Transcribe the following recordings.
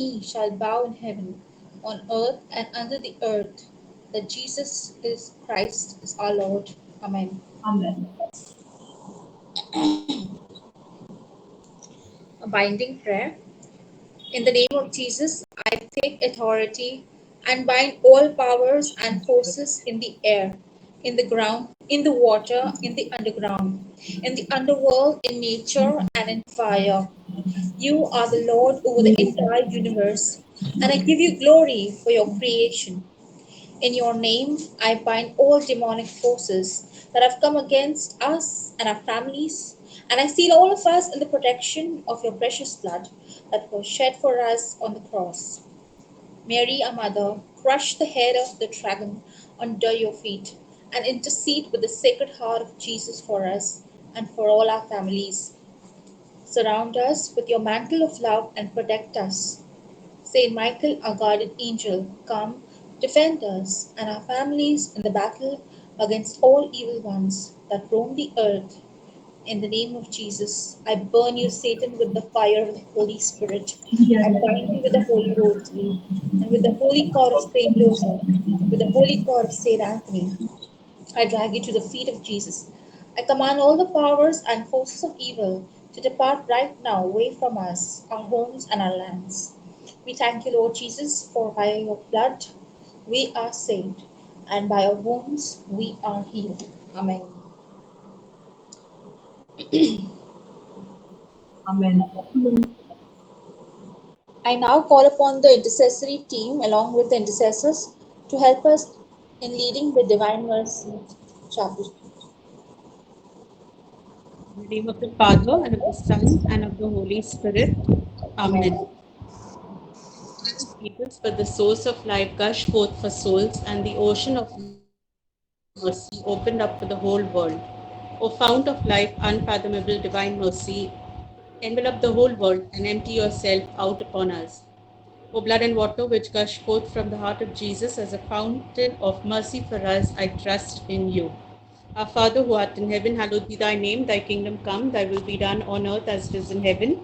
knee shall bow in heaven, on earth, and under the earth, that Jesus is Christ is our Lord. Amen. Amen. A binding prayer. In the name of Jesus, I take authority and bind all powers and forces in the air, in the ground, in the water, in the underground, in the underworld, in nature, and in fire. You are the Lord over the entire universe, and I give you glory for your creation. In your name, I bind all demonic forces that have come against us and our families, and I seal all of us in the protection of your precious blood that was shed for us on the cross. Mary, our mother, crush the head of the dragon under your feet and intercede with the Sacred Heart of Jesus for us and for all our families. Surround us with your mantle of love and protect us. Saint Michael, our guardian angel, come, defend us and our families in the battle against all evil ones that roam the earth. In the name of Jesus, I burn you, Satan, with the fire of the Holy Spirit. I bind you with the Holy Rosary, and with the holy cord of Saint Joseph, with the holy cord of Saint Anthony. I drag you to the feet of Jesus. I command all the powers and forces of evil to depart right now away from us, our homes, and our lands. We thank you, Lord Jesus, for by your blood we are saved, and by your wounds we are healed. Amen. Amen. I now call upon the intercessory team along with the intercessors to help us in leading the Divine Mercy Chapel. In the name of the Father, and of the Son, and of the Holy Spirit. Amen. Amen. Jesus, but the source of life gushed forth for souls, and the ocean of mercy opened up for the whole world. O fount of life, unfathomable divine mercy, envelop the whole world and empty yourself out upon us. O blood and water which gush forth from the heart of Jesus as a fountain of mercy for us, I trust in you. Our Father who art in heaven, hallowed be thy name. Thy kingdom come, thy will be done on earth as it is in heaven.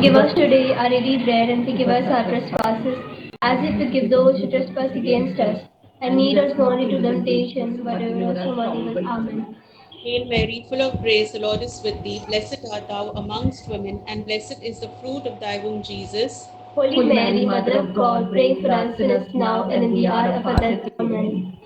Give us today our daily bread, and forgive us our trespasses, as if we forgive those who trespass against us. And lead us not into temptation, but deliver us from all evil. Amen. Hail Mary, full of grace, the Lord is with thee. Blessed art thou amongst women, and blessed is the fruit of thy womb, Jesus. Holy Mary, Mother of God, pray for us sinners now and in the hour of our death. Amen.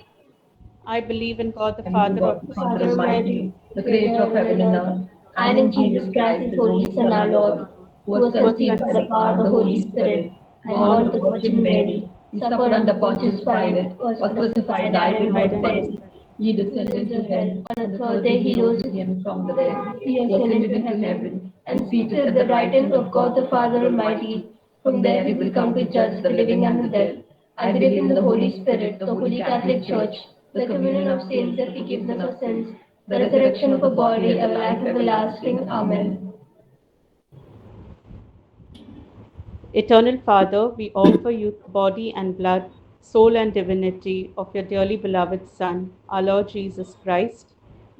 I believe in God the And in Father God, the Almighty, Father Almighty, the Creator of heaven and earth, and in Jesus Christ, His only Son, our Lord, who was conceived by the power of the Holy Spirit, born of the Virgin Mary, suffered under Pontius Pilate, was crucified, died, and was buried. He descended into hell. On the third day, He rose again from the dead. He ascended into heaven, and seated at the right hand of God the Father Almighty. From there, He will come to judge the living and the dead. I believe in the Holy Spirit, the Holy Catholic Church, the communion of saints, the forgiveness of sins, the resurrection of a body, and life everlasting. Amen. Eternal Father, we offer you the body and blood, soul and divinity of your dearly beloved Son, our Lord Jesus Christ,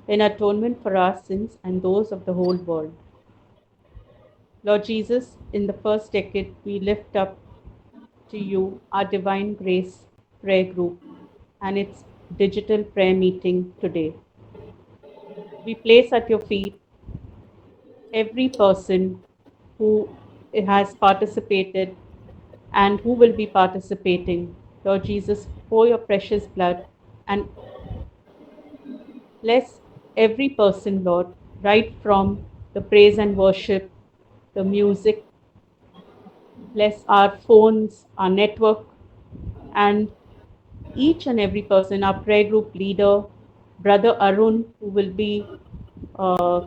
in atonement for our sins and those of the whole world. Lord Jesus, in the first decade, we lift up to you our Divine Grace prayer group and its digital prayer meeting today. We place at your feet every person who has participated and who will be participating. Lord Jesus, pour your precious blood and bless every person, Lord, right from the praise and worship, the music, bless our phones, our network, and each and every person, our prayer group leader, Brother Arun, who will be uh,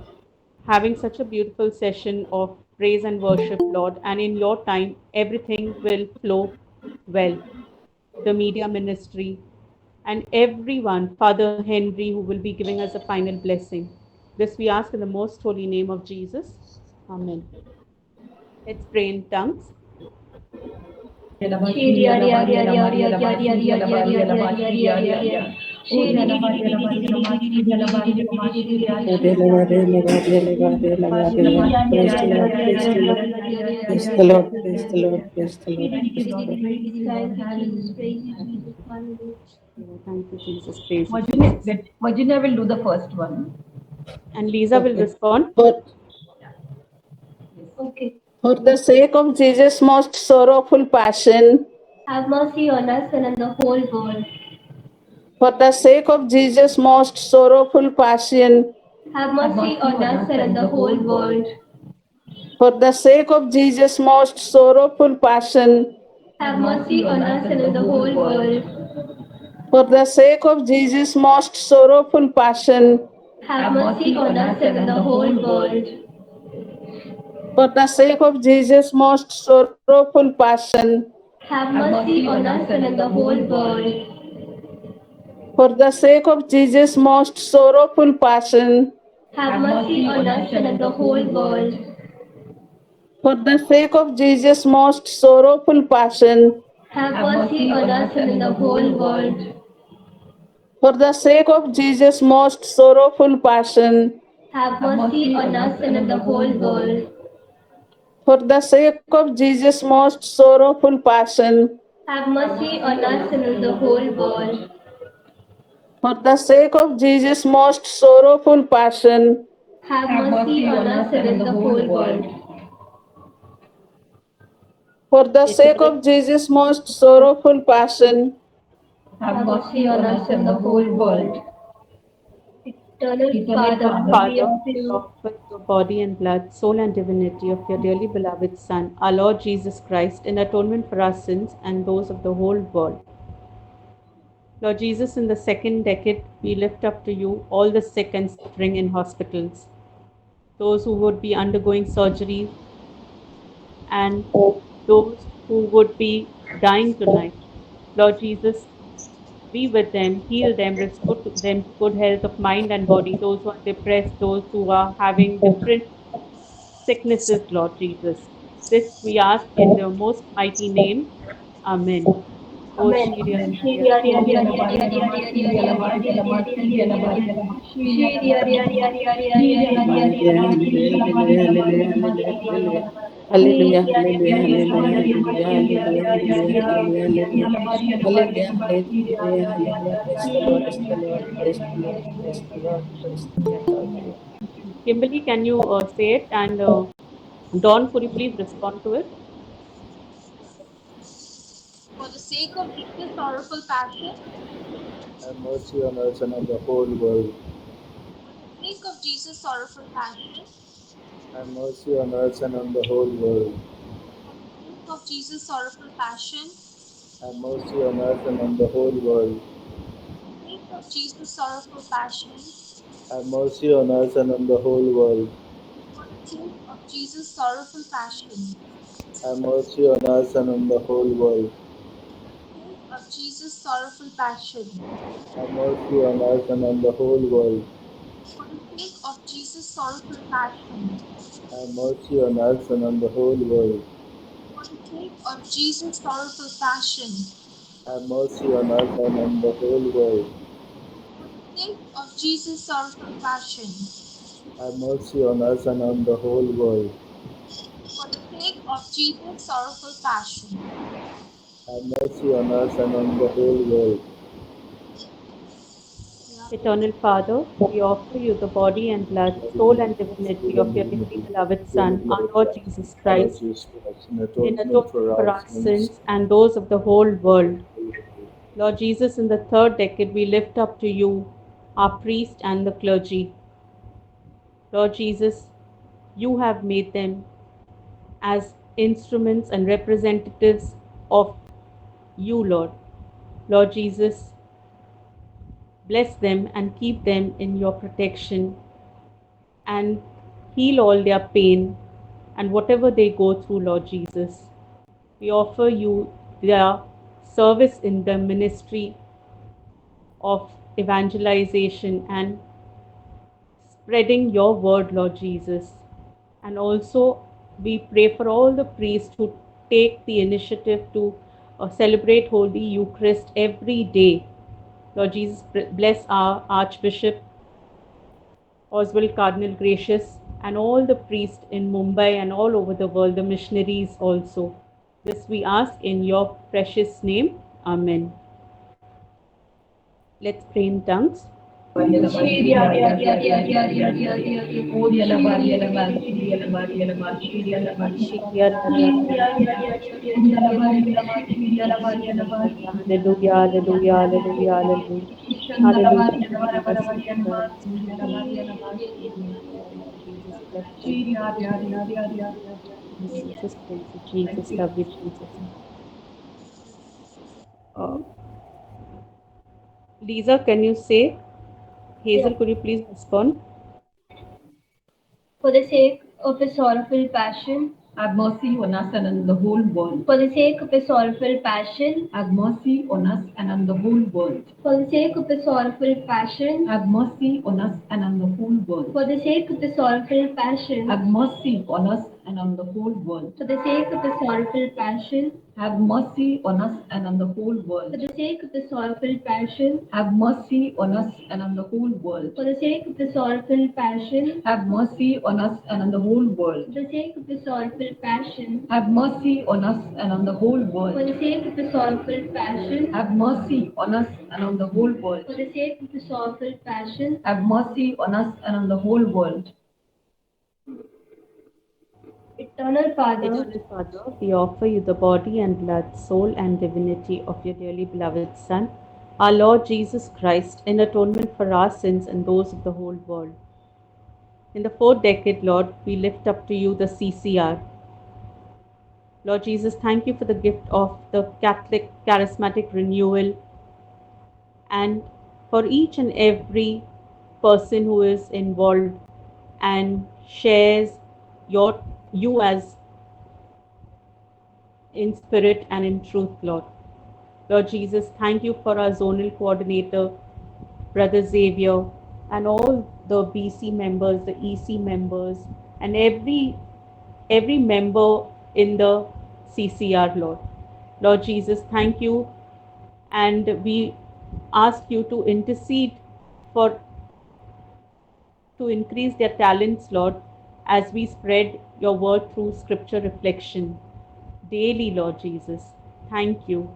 having such a beautiful session of praise and worship, Lord. And in your time, everything will flow well. The media ministry, and everyone, Father Henry, who will be giving us a final blessing. This we ask in the most holy name of Jesus. Amen. Let's pray in tongues. Praise the Lord, praise the Lord, praise the Lord. Thank you, Jesus. Praise you, Jesus. Hallelujah. Thank you, Jesus. Praise you, Jesus. Virginia will do the first one. And Lisa will Okay. respond. Okay. For the sake of Jesus' most sorrowful passion, Have mercy on us and on the whole world. for the sake of Jesus' most sorrowful passion, Have mercy on us and on the whole world. for the sake of Jesus' most sorrowful passion, Have mercy on us and on the whole world. for the sake of Jesus' most sorrowful passion, Have mercy on us and on the whole world. for the sake of Jesus' most sorrowful passion, Have mercy on us and on the whole world. for the sake of Jesus' most sorrowful passion, Have mercy on us and on the whole world. for the sake of Jesus' most sorrowful passion, Have mercy on us and on the whole world. for the sake of Jesus' most sorrowful passion, Have mercy on us and on the whole world. for the sake of Jesus' most sorrowful passion, Have mercy on us and on the whole world. for the sake of Jesus' most sorrowful passion, Have mercy on us and on the whole world. for the sake of Jesus' most sorrowful passion, Have mercy on us and the whole world. Eternal Father, we Father, offer we you offer your body and blood, soul and divinity of your dearly beloved Son, our Lord Jesus Christ, in atonement for our sins and those of the whole world. Lord Jesus, in the second decade, we lift up to you all the sick and suffering in hospitals, those who would be undergoing surgery, and those who would be dying tonight. Lord Jesus, be with them, heal them, restore to them good health of mind and body, those who are depressed, those who are having different sicknesses, Lord Jesus. This we ask in the most mighty name. Amen. Oh, Amen. Shri Hallelujah, hallelujah, hallelujah, hallelujah, hallelujah, hallelujah, hallelujah, hallelujah. Hallelujah, hallelujah, hallelujah. Praise the Lord, praise the Lord, praise the Lord, praise the Lord, praise the Lord. Kimberly, can you say it? And Dawn, could you please respond to it? For the sake of Jesus' sorrowful passion, Have mercy on us and on the whole world. for the sake of Jesus' sorrowful passion, Have mercy on us and on the whole world. for the sake of Jesus' sorrowful passion, Have mercy on us and on the whole world. for the sake of Jesus' sorrowful passion, Have mercy on us and on the whole world. for the sake of Jesus' sorrowful passion, Have mercy on us and on the whole world. for the sake of Jesus' sorrowful passion, Have mercy on us and on the whole world. for the sake of Jesus' sorrowful passion, Have mercy on us and on the whole world. for the sake of Jesus' sorrowful passion, Have mercy on us and on the whole world. for the sake of Jesus' sorrowful passion, Have mercy on us and on the whole world. for the sake of Jesus' sorrowful passion. Have mercy on us and on the whole world. Eternal Father, we offer you the body and blood, soul and divinity of your dearly beloved Son, our Lord Jesus Lord Christ, Jesus Christ, in in atonement atonement for for our our sins. sins and those of the whole world. Lord Jesus, in the third decade, we lift up to you our priest and the clergy. Lord Jesus, you have made them as instruments and representatives of you, Lord. Lord Jesus, bless them and keep them in your protection and heal all their pain and whatever they go through, Lord Jesus. We offer you their service in the ministry of evangelization and spreading your word, Lord Jesus. And also, we pray for all the priests who take the initiative to celebrate Holy Eucharist every day. Lord Jesus, bless our Archbishop Oswald Cardinal Gracious and all the priests in Mumbai and all over the world, the missionaries also. This we ask in your precious name. Amen. Let's pray in tongues. Hallelujah, hallelujah, hallelujah, hallelujah. Hallelujah. Give us Jesus, bless you. Jesus, praise you. Jesus, love you, Jesus. Lisa, can you say? Hazel, could you please respond? For the sake of his sorrowful passion, have mercy on us and on the whole world. for the sake of his sorrowful passion, Have mercy on us and on the whole world. for the sake of his sorrowful passion, Have mercy on us and on the whole world. for the sake of his sorrowful passion, Have mercy on us and on the whole world. for the sake of his sorrowful passion, Have mercy on us and on the whole for world. the sake of his sorrowful passion, Have mercy on us and on the whole world. for the sake of his sorrowful passion, Have mercy on us and on the whole world. for the sake of his sorrowful passion, Have mercy on us and on the whole for world. the sake of his sorrowful passion, Have mercy on us and on the whole world. for the sake of his sorrowful passion, Have mercy on us and on the whole world. Eternal Father, Eternal Father, we offer you the body and blood, soul and divinity of your dearly beloved Son, our Lord Jesus Christ, in atonement for our sins and those of the whole world. In the fourth decade, Lord, we lift up to you the CCR. Lord Jesus, thank you for the gift of the Catholic charismatic renewal, and for each and every person who is involved and shares you as in spirit and in truth, Lord. Lord Jesus, thank you for our zonal coordinator, Brother Xavier, and all the BC members, the EC members, and every member in the CCR, Lord. Lord Jesus, thank you, and we ask you to intercede to increase their talents, Lord, as we spread your word through scripture reflection daily, Lord Jesus. Thank you.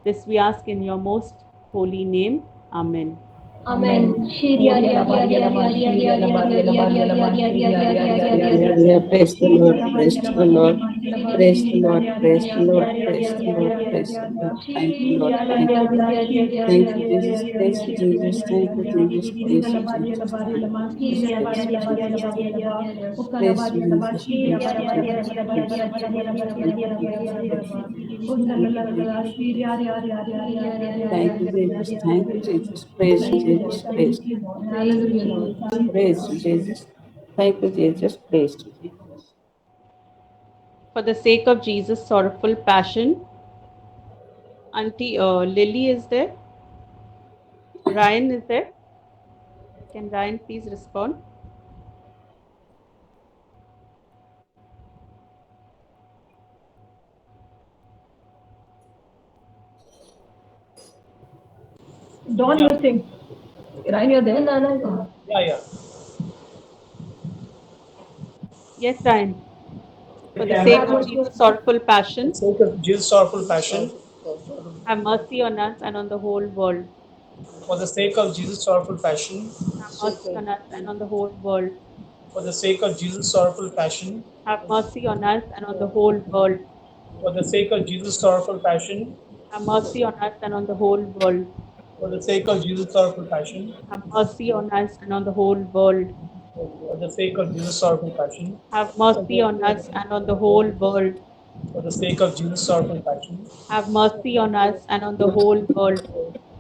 This we ask in your most holy name. Amen. Amen. Hallelujah. Praise the Lord, praise the Lord, praise the Lord, praise the Lord, praise the Lord, praise the Lord. Thank you, Lord. Thank you, Lord. Thank you, Jesus. Praise you, Jesus. Thank you, Jesus. Praise you, Jesus. Thank you, Jesus. Praise you, Jesus. Praise you, Jesus. Praise you, Jesus. Praise you, Jesus. Thank you, Jesus. Praise you, Jesus. Thank you, Jesus. Thank you, Jesus. Thank you, Jesus. Praise you, Jesus. Praise you. Praise you, Jesus. Thank you, Jesus. Praise you, Jesus. For the sake of Jesus' sorrowful passion, Auntie Lily is there. Ryan is there. Can Ryan please respond? Don't you think? Ryan, you're there? No. Yeah. Yes, Ryan. For the Can sake I, of Jesus' sorrowful for passion, the sake of Jesus' sorrowful passion, have mercy on us and on the whole world. for the sake of Jesus' sorrowful passion, Have mercy on us and on the whole world. for the sake of Jesus' sorrowful passion, Have mercy on us and on the whole world. for the sake of Jesus' sorrowful passion, Have mercy on us and on the whole world. for the sake of Jesus' sorrowful passion, Have mercy on us and on the whole world. for the sake of Jesus' sorrowful passion, Have mercy on us and on the whole world. for the sake of Jesus' sorrowful passion, Have mercy on us and on the whole world.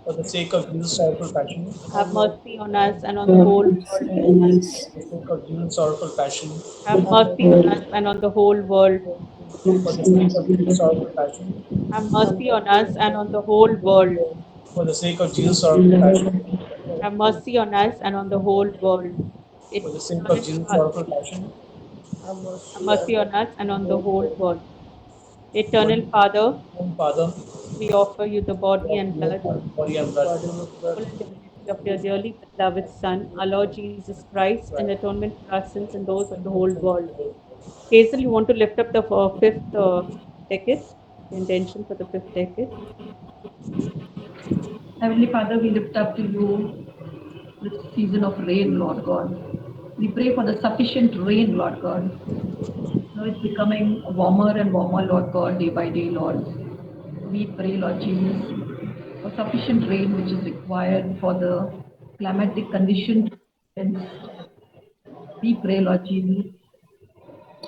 for the sake of Jesus' sorrowful passion, Have mercy on us and on the Lord, whole mercy world. on us. for the sake of Jesus' sorrowful passion, Have mercy on us and on the whole world. for the Mercy on sake us. of Jesus' sorrowful passion, Have mercy on us and on the whole world. for the sake of Jesus' sorrowful passion, Have mercy on us and on the whole world. for the sake of Eternal Jesus' Father, sorrowful passion, have mercy on us and on the whole world. for Eternal Father, the Father, we offer you the body and blood, body and blood, soul and divinity of your dearly beloved Son, our Lord Jesus Christ, in atonement for our sins and those of the whole world. Hazel, you want to lift up the fifth decade, the intention for the fifth decade? Heavenly Father, we lift up to you this season of rain, Lord God. We pray for the sufficient rain, Lord God. Now it's becoming warmer and warmer, Lord God, day by day, Lord. We pray, Lord Jesus, for sufficient rain which is required for the climatic conditions. We pray, Lord Jesus,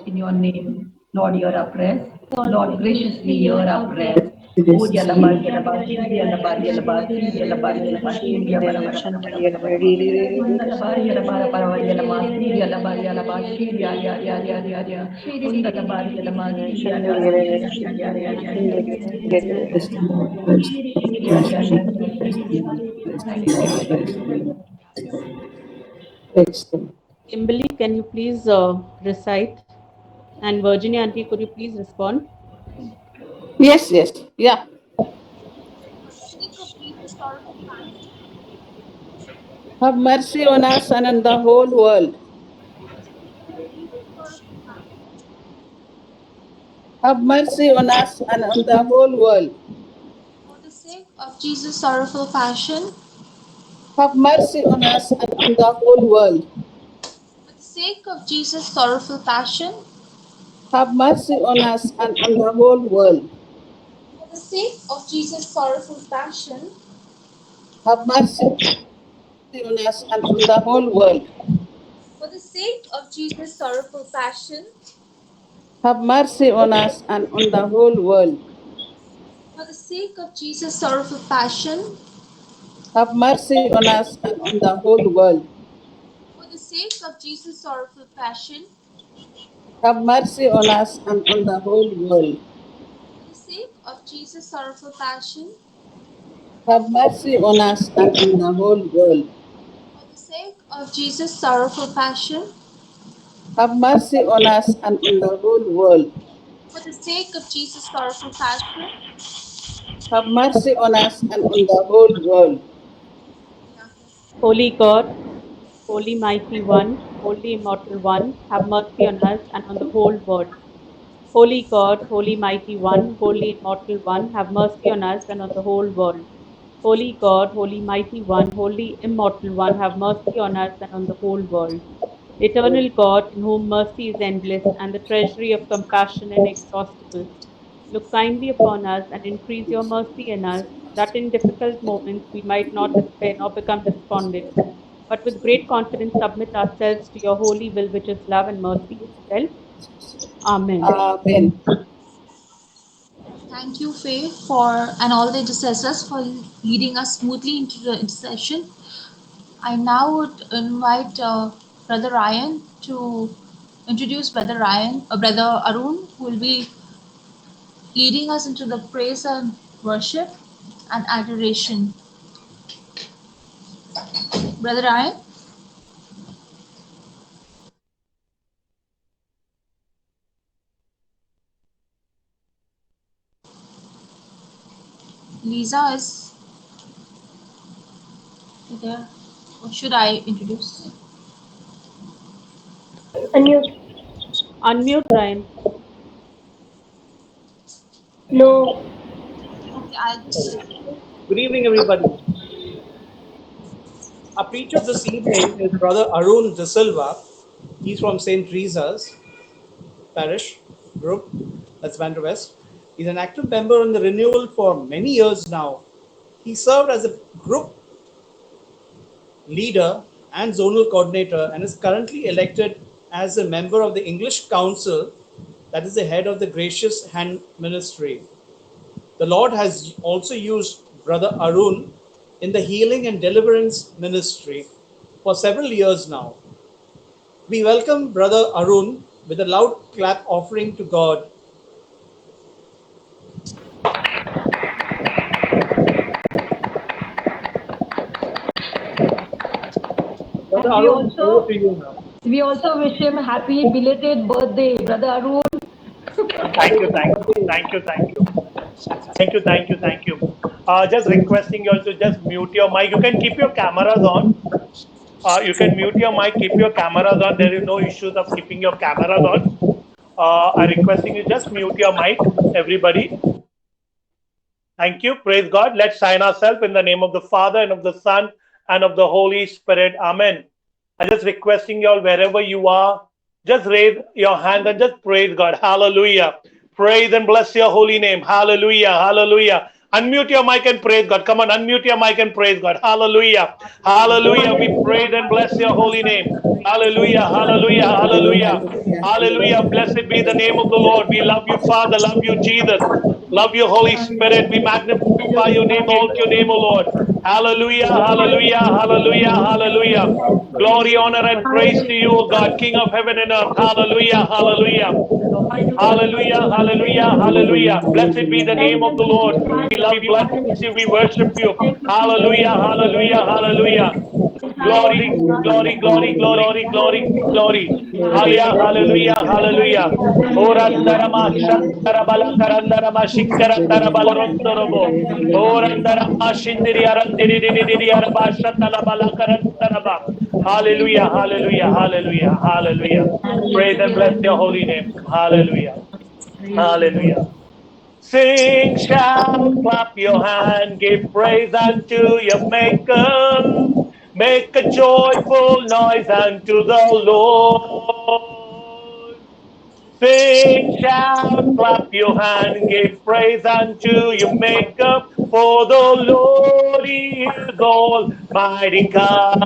in your name. Lord, hear our prayers. Lord, graciously hear our prayers. Oh, Yalabari, Yalabari, Yalabari, Yalabari, Yalabari, Yalabari, Yalabari, Yalabari, Yalabari, Yalabari, Praise the Lord, praise the Lord, praise the Lord, praise the Lord, praise the Lord, praise the Lord. Praise the Lord. Kimberly, can you please recite? And Virginia Auntie, could you please respond? Yes, yes, yeah. Have mercy on us and on the whole world. Have mercy on us and on the whole world. For the sake of Jesus' sorrowful passion, Have mercy on us and on the whole world. for the sake of Jesus' sorrowful passion, Have mercy on us and on the whole world. for the sake of Jesus' sorrowful passion, Have mercy on us and on the whole world. for the sake of Jesus' sorrowful passion, Have mercy on us and on the whole world. for the sake of Jesus' sorrowful passion, Have mercy on us and on the whole world. for the sake of Jesus' sorrowful passion, Have mercy on us and on the whole world. for the sake of Jesus' sorrowful passion, Have mercy on us and on the whole world. for the sake of Jesus' sorrowful passion, Have mercy on us and on the whole world. for the sake of Jesus' sorrowful passion. Have mercy on us and on the whole world. Holy God, Holy Mighty One, Holy Immortal One, have mercy on us and on the whole world. Holy God, Holy Mighty One, Holy Immortal One, have mercy on us and on the whole world. Holy God, Holy Mighty One, Holy Immortal One, have mercy on us and on the whole world. Eternal God, in whom mercy is endless and the treasury of compassion inexhaustible, look kindly upon us and increase your mercy in us, that in difficult moments we might not despair nor become despondent, but with great confidence submit ourselves to your holy will, which is love and mercy itself. Amen. Amen. Thank you, Faye, and all the intercessors for leading us smoothly into the intercession. I now would invite Brother Ryan to introduce Brother Arun, who will be leading us into the praise and worship and adoration. Brother Ryan? Lisa is there. Or should I introduce? Unmute. Unmute, Ryan. No. Okay, I'll just. Good evening, everybody. Our preacher this evening is Brother Arun De Silva. He's from St. Teresa's Parish Group, that's Vancouver West. He's an active member in the renewal for many years now. He served as a group leader and zonal coordinator and is currently elected as a member of the English Council, that is the head of the Gracious Hand Ministry. The Lord has also used Brother Arun in the healing and deliverance ministry for several years now. We welcome Brother Arun with a loud clap offering to God. Brother We Arun, over also, to you now. we also wish him happy belated birthday, Brother Arun. Thank you. Thank you, thank you, thank you. Just requesting you all to just mute your mic. You can keep your cameras on. You can mute your mic, keep your cameras on. There is no issues of keeping your cameras on. I'm requesting you just mute your mic, everybody. Thank you. Praise God. Let's sign ourselves in the name of the Father and of the Son and of the Holy Spirit. Amen. I'm just requesting you all wherever you are, just raise your hand and just praise God. Hallelujah. Praise and bless your holy name. Hallelujah. Hallelujah. Unmute your mic and praise God. Come on, unmute your mic and praise God. Hallelujah. Hallelujah. We praise and bless your holy name. Hallelujah. Hallelujah. Hallelujah, Hallelujah. hallelujah, Hallelujah. hallelujah. Blessed be the name of the Lord. We love you, Father. Love you, Jesus. Love you, Holy Spirit. We magnify your name, O Lord. Hallelujah, hallelujah, hallelujah, hallelujah. Glory, honor, and praise to you, O God, King of heaven and earth. Hallelujah, hallelujah. Hallelujah, hallelujah, Hallelujah, hallelujah. Blessed be hallelujah, the name of the Lord. hallelujah, We love you, we bless you, we worship you. Hallelujah, hallelujah, hallelujah. Glory, hallelujah, glory, glory, glory, glory, glory. Hallelujah, hallelujah, hallelujah. Orandarama shandarabala karandarama shikarandarabala rondorobo. Orandarama shindiri arandiri diri araba shatalabala karandaraba. Hallelujah, hallelujah, hallelujah, hallelujah. Praise and bless your holy name. Hallelujah, hallelujah. Sing, shout, clap your hand, give praise unto your Maker. Make a joyful noise unto the Lord. Sing, shout, clap your hand, give praise unto your Maker. For the Lord is Almighty God.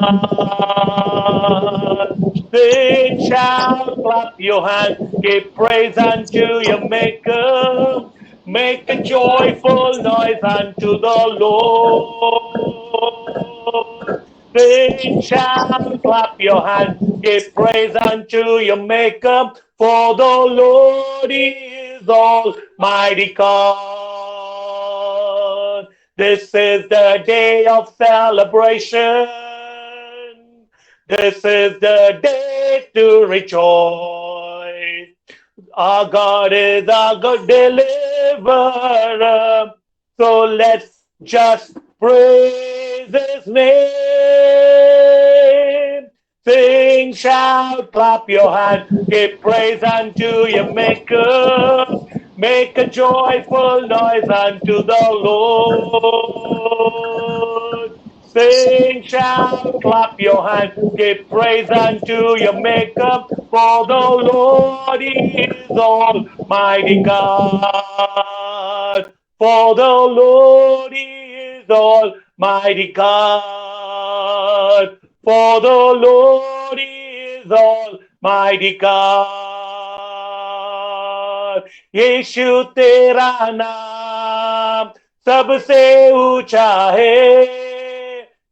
Sing, shout, clap your hand, give praise unto your Maker. Make a joyful noise unto the Lord. Sing, shout, clap your hands, give praise unto your Maker, for the Lord is Almighty God. This is the day of celebration. This is the day to rejoice. Our God is our good deliverer. So let's just praise his name. Sing, shout, clap your hands, give praise unto your Maker. Make a joyful noise unto the Lord. Sing, shout, clap your hands, give praise unto your Maker, for the Lord is Almighty God. For the Lord is Almighty God. For the Lord is Almighty God. यीशु तेरा नाम सबसे ऊंचा है.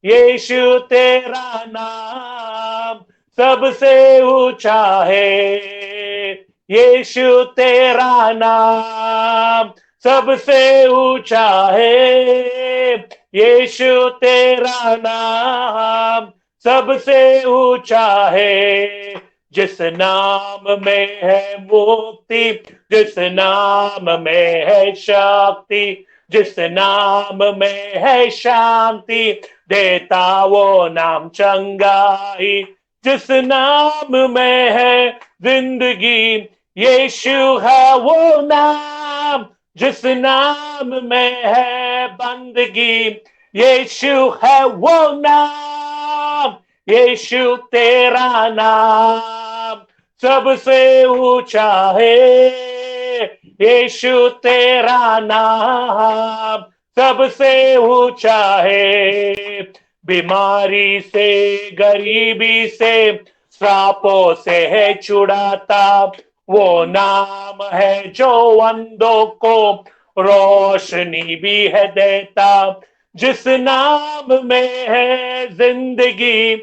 यीशु तेरा नाम सबसे ऊंचा है. यीशु तेरा नाम सबसे ऊंचा है. यीशु तेरा नाम सबसे ऊंचा है. जिस नाम में है मुक्ति, जिस नाम में है शक्ति, जिस नाम में है शांति, देता वो नाम चंगाई. जिस नाम में है जिंदगी, यीशु है वो नाम. जिस नाम में है बंदगी, यीशु है वो नाम. यीशु तेरा नाम सबसे ऊंचा है. यीशु तेरा नाम सबसे ऊंचा है. बीमारी से, गरीबी से, श्रापों से है छुड़ाता. वो नाम है जो अंधों को रोशनी भी है देता. जिस नाम में है जिंदगी,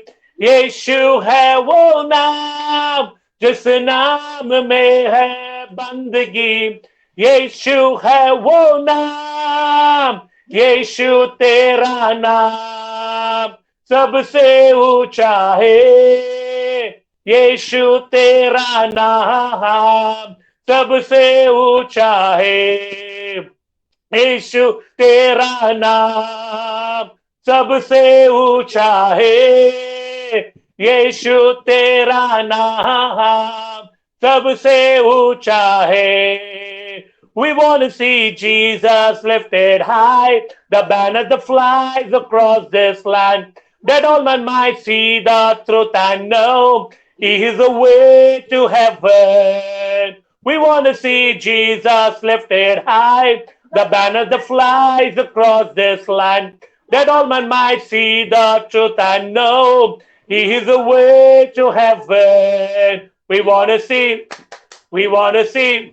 यीशु है वो नाम. जिस नाम में है बंदगी, यीशु है वो नाम. यीशु तेरा नाम सबसे ऊंचा है. यीशु तेरा नाम सबसे ऊंचा है. यीशु तेरा नाम सबसे ऊंचा है, यीशु तेरा नाम सबसे ऊंचा है. We want to see Jesus lifted high, the banner that flies across this land, that all men might see the truth and know He is the way to heaven. We want to see Jesus lifted high, the banner that flies across this land, that all men might see the truth and know He is the way to heaven. We want to see, we want to see,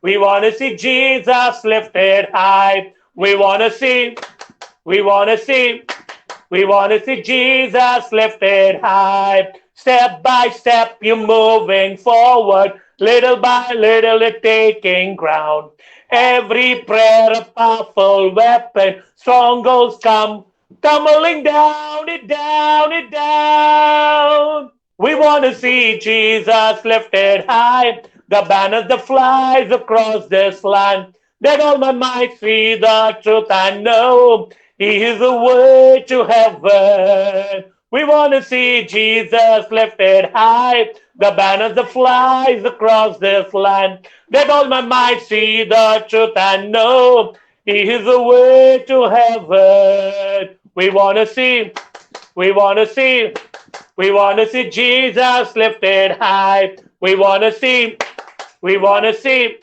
we want to see Jesus lifted high. We want to see, we want to see, we want to see Jesus lifted high. Step by step, you're moving forward. Little by little, it's taking ground. Every prayer a powerful weapon. Strongholds come tumbling down, it down, it down. We want to see Jesus lifted high. The banner that flies across this land, that all men might see the truth and know He is the way to heaven. We want to see Jesus lifted high, the banner that flies across this land, that all men might see the truth and know He is the way to heaven. We want to see, we want to see, we want to see Jesus lifted high. We want to see, we want to see,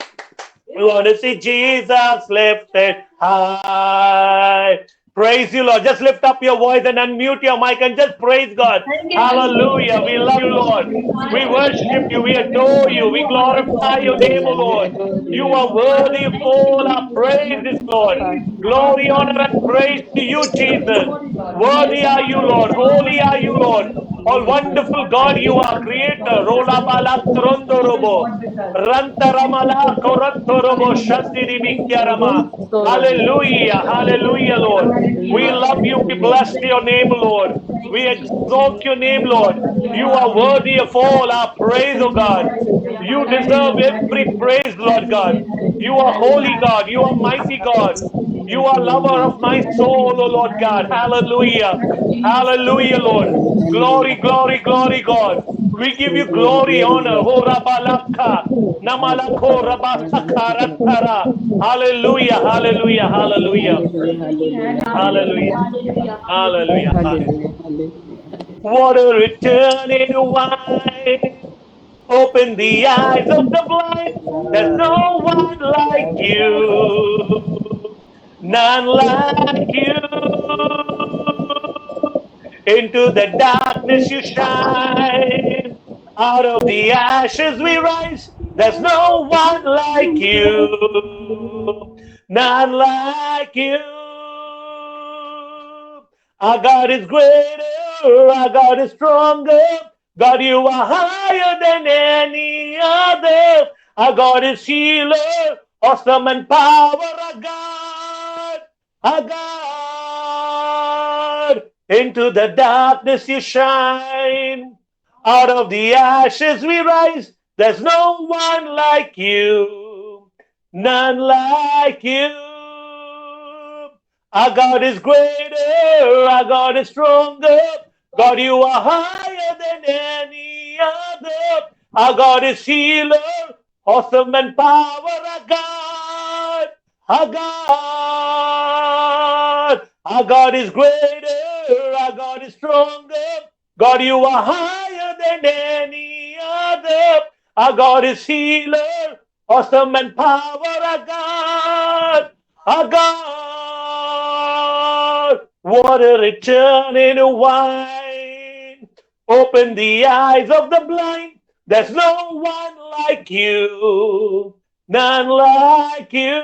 we want to see Jesus lifted high. Praise you, Lord. Just lift up your voice and unmute your mic and just praise God. Hallelujah. We love you, Lord. We worship you. We adore you. We glorify your name, O Lord. You are worthy of all our praises, Lord. Glory, honor, and praise to you, Jesus. Worthy are you, Lord. Holy are you, Lord. All wonderful God, you are creator. Rola bala trondo robo. Rantaramala koranto robo shandiri bikyarama. Hallelujah. Hallelujah, Lord. We love you. We bless your name, Lord. We exalt your name, Lord. You are worthy of all our praise, O God. You deserve every praise, Lord God. You are holy God. You are mighty God. You are lover of my soul, O Lord God. Hallelujah. Hallelujah, Lord. Glory, glory, glory, God. We give you glory, honor. Ho rabalaka. Namalako rabasakaratara. Hallelujah, hallelujah, hallelujah. Hallelujah. Hallelujah. Hallelujah. What a returning wine. Open the eyes of the blind. There's no one like you. None like you. Into the darkness you shine. Out of the ashes we rise. There's no one like you. None like you. Our God is greater. Our God is stronger. God, you are higher than any other. Our God is healer, awesome and power. Our God. Into the darkness you shine. Out of the ashes we rise. There's no one like you. None like you. Our God is greater. Our God is stronger. God, you are higher than any other. Our God is healer, awesome and power. Our God. Our God is greater. Our God is stronger. God, you are higher than any other. Our God is healer, awesome and power. Our God. What a returning wine. Open the eyes of the blind. There's no one like you. None like you.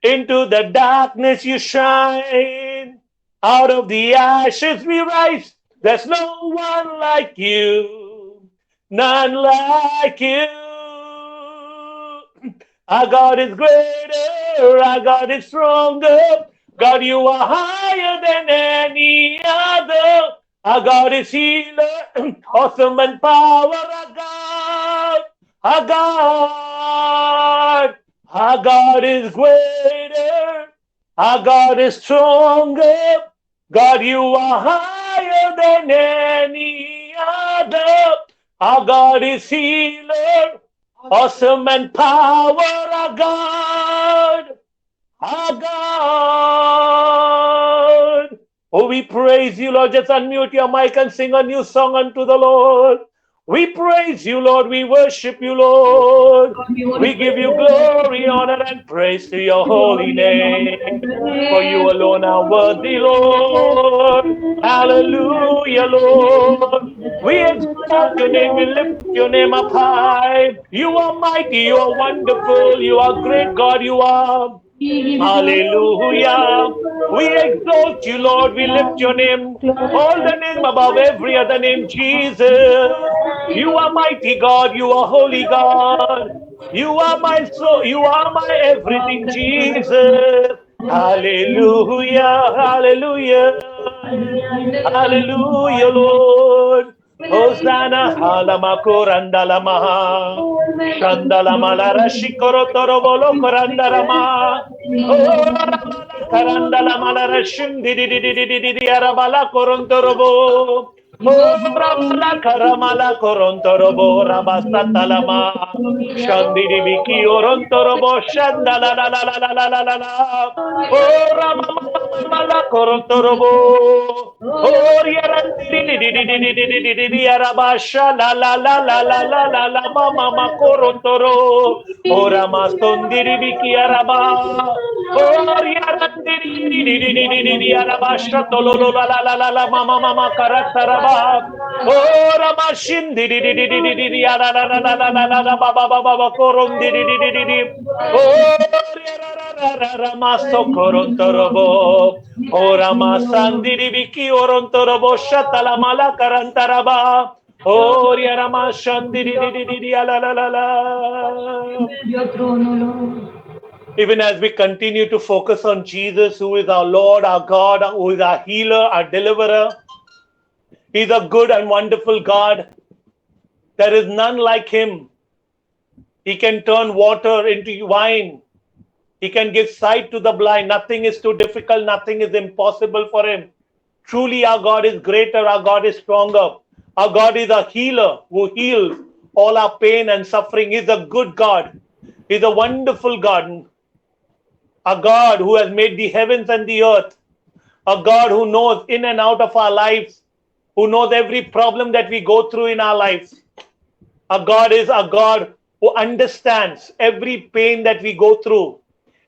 Into the darkness you shine. Out of the ashes we rise. There's no one like you. None like you. Our God is greater. Our God is stronger. God, you are higher than any other. Our God is healer, awesome and power. Our God. Our God is greater. Our God is stronger. God, you are higher than any other. Our God is healer. Awesome and power, our God. Our God. Oh, we praise you, Lord. Just unmute your mic and sing a new song unto the Lord. We praise you, Lord. We worship you, Lord. We give you glory, honor, and praise to your holy name. For you alone are worthy, Lord. Hallelujah, Lord. We exalt your name. We lift your name up high. You are mighty. You are wonderful. You are great, God. You are. Hallelujah. We exalt you, Lord. We lift your name. All the name above every other name, Jesus. You are mighty God. You are holy God. You are my soul. You are my everything, Jesus. Hallelujah. Hallelujah. Hallelujah, Lord. Hosanna, halama korandala maha. Shandala malara shikoro torobolo korandarama. Oh, ramala karandala malara shindi di di di di di di di arabala korontorobo. Oh, ramala karamala korontorobo rabasatalama. Shandi biki orontorobo shandala la la la la la la la la. Oh, ramala korontorobo. Oh, yarandiri di di di di di di di di di arabasha la la la la la la la la mama korontoro. Oh, ramasondiri biki araba. Oh, yarandiri di di di di di di di arabasha tololo la la la la la mama karataraba. Oh, ramashindi di di di di di di di la la la la la la la la baba korondi di di di di di. Oh, ramaso korontorobo. Oh, ramasandiri biki orontorobo shatala mala karantaraba. Oh, ramashandiri di di di di la la la la. Even as we continue to focus on Jesus, who is our Lord, our God, who is our healer, our deliverer. He's a good and wonderful God. There is none like him. He can turn water into wine. He can give sight to the blind. Nothing is too difficult. Nothing is impossible for him. Truly, our God is greater. Our God is stronger. Our God is a healer who heals all our pain and suffering. He's a good God. He's a wonderful God. A God who has made the heavens and the earth. A God who knows in and out of our lives, who knows every problem that we go through in our lives. A God is a God who understands every pain that we go through,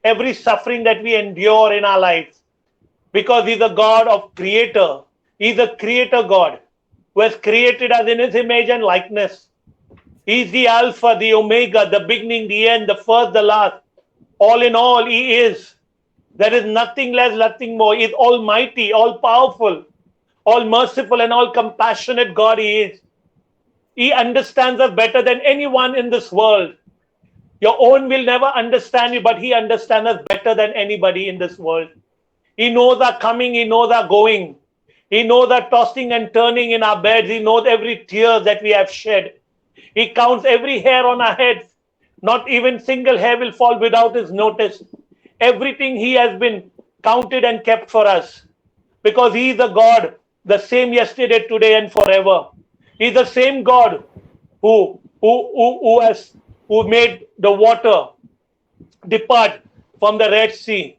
every suffering that we endure in our lives. Because he's a God of creator. He's a creator God who has created us in his image and likeness. He's the Alpha, the Omega, the beginning, the end, the first, the last. All in all, he is. There is nothing less, nothing more. He is almighty, all powerful, all merciful, and all compassionate God he is. He understands us better than anyone in this world. Your own will never understand you, but he understands us better than anybody in this world. He knows our coming, he knows our going. He knows our tossing and turning in our beds. He knows every tear that we have shed. He counts every hair on our heads. Not even single hair will fall without his notice. Everything he has been counted and kept for us. Because he is a God, the same yesterday, today, and forever. He is the same God who made the water depart from the Red Sea.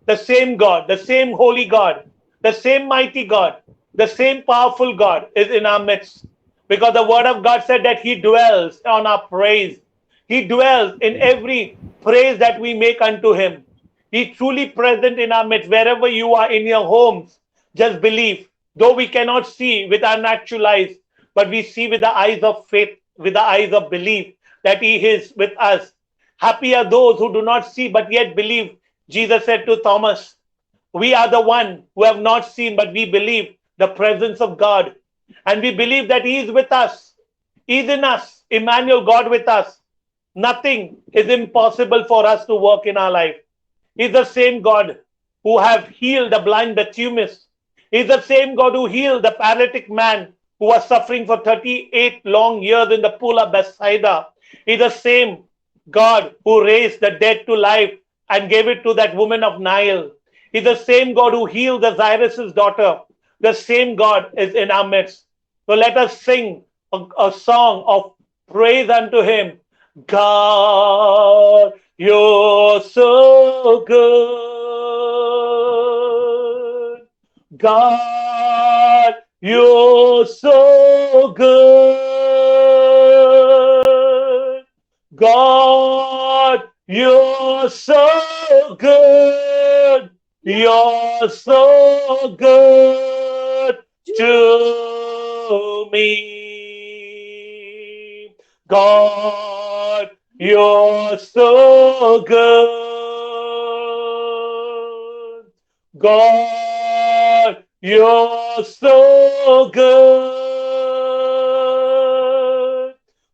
The same God, the same holy God, the same mighty God, the same powerful God is in our midst. Because the word of God said that he dwells on our praise. He dwells in every praise that we make unto him. He's truly present in our midst. Wherever you are in your homes, just believe. Though we cannot see with our natural eyes, but we see with the eyes of faith, with the eyes of belief, that he is with us. Happy are those who do not see, but yet believe. Jesus said to Thomas, we are the one who have not seen, but we believe the presence of God. And we believe that he is with us. He is in us. Emmanuel, God with us. Nothing is impossible for us to work in our life. He's the same God who have healed the blind Bartimaeus. He's the same God who healed the paralytic man who was suffering for 38 long years in the pool of Bethsaida. He's the same God who raised the dead to life and gave it to that woman of Nile. He's the same God who healed the Jairus' daughter. The same God is in our midst. So let us sing a song of praise unto him. God, you're so good. God, you're so good. God, you're so good. You're so good to me. God, you're so good. God, you're so good.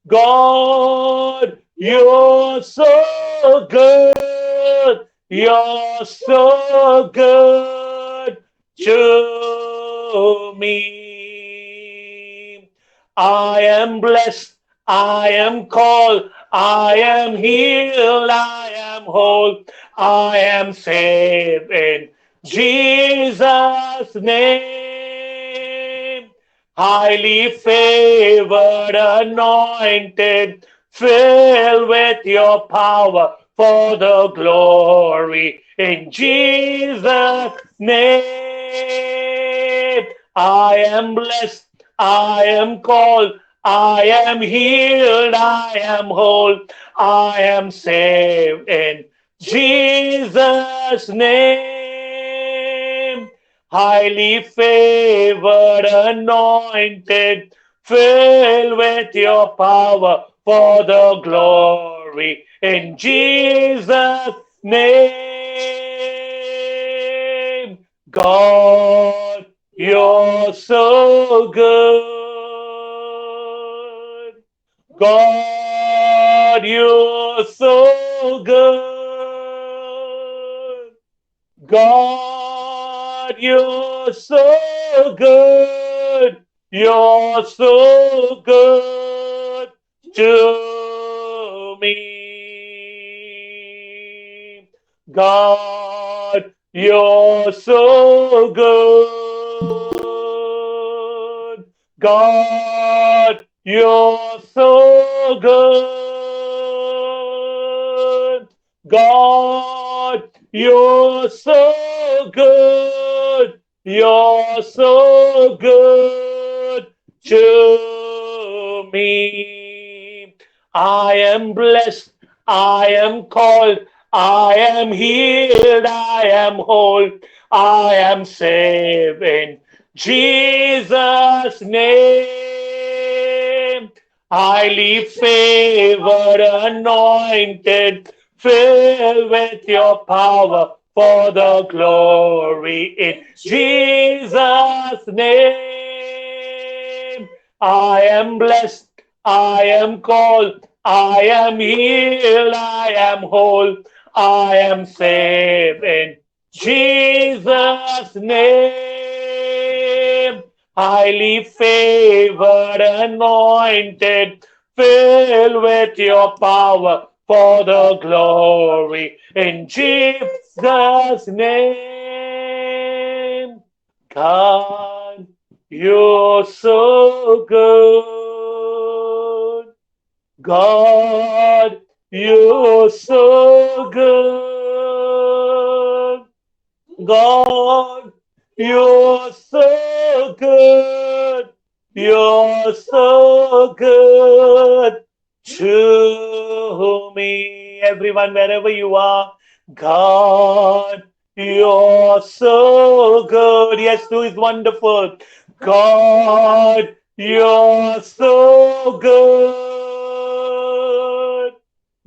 God, you're so good. You're so good to me. I am blessed. I am called. I am healed. I am whole. I am saved in Jesus' name. Highly favored, anointed, filled with your power for the glory in Jesus' name. I am blessed, I am called, I am healed, I am whole, I am saved in Jesus' name. Highly favored, anointed, filled with your power for the glory in Jesus' name. God, you're so good. God, you're so good. God, you're so good. You're so good to me. God, you're so good. God, you're so good. God, you're so good. You're so good to me. I am blessed. I am called. I am healed. I am whole. I am saved in Jesus' name. Highly favored, anointed, filled with your power for the glory in Jesus' name. I am blessed, I am called, I am healed, I am whole, I am saved in Jesus' name. Highly favored, anointed, filled with your power for the glory in Jesus' name. God, you're so good. God, you're so good. God, you're so good. You're so good to me. Everyone, wherever you are, God, you're so good. Yes, who is wonderful. God, you're so good.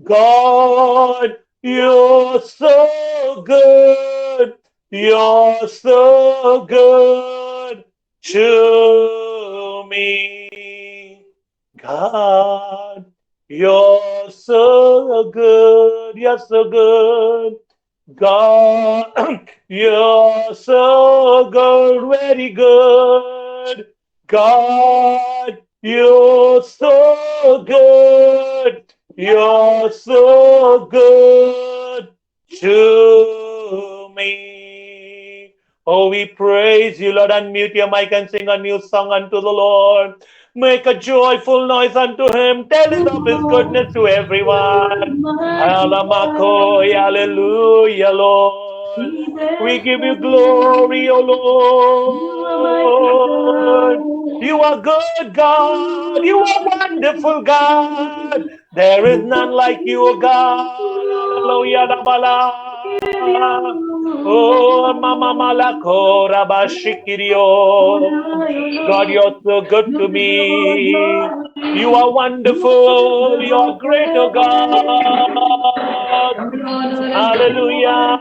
God, you're so good. You're so good to me. God, you're so good. You're so good. God, you're so good. Very good. God, you're so good. You're so good to me. Oh, we praise you, Lord. Unmute your mic and sing a new song unto the Lord. Make a joyful noise unto him. Tell him of his goodness to everyone. Alamako, hallelujah, Lord. We give you glory, O Lord. You are good, God. You are wonderful, God. There is none like you, O God. Hallelujah, Bala. Oh, Mama Malako, Rabashikirio. God, you're so good to me. You are wonderful. You are great, O God. Hallelujah.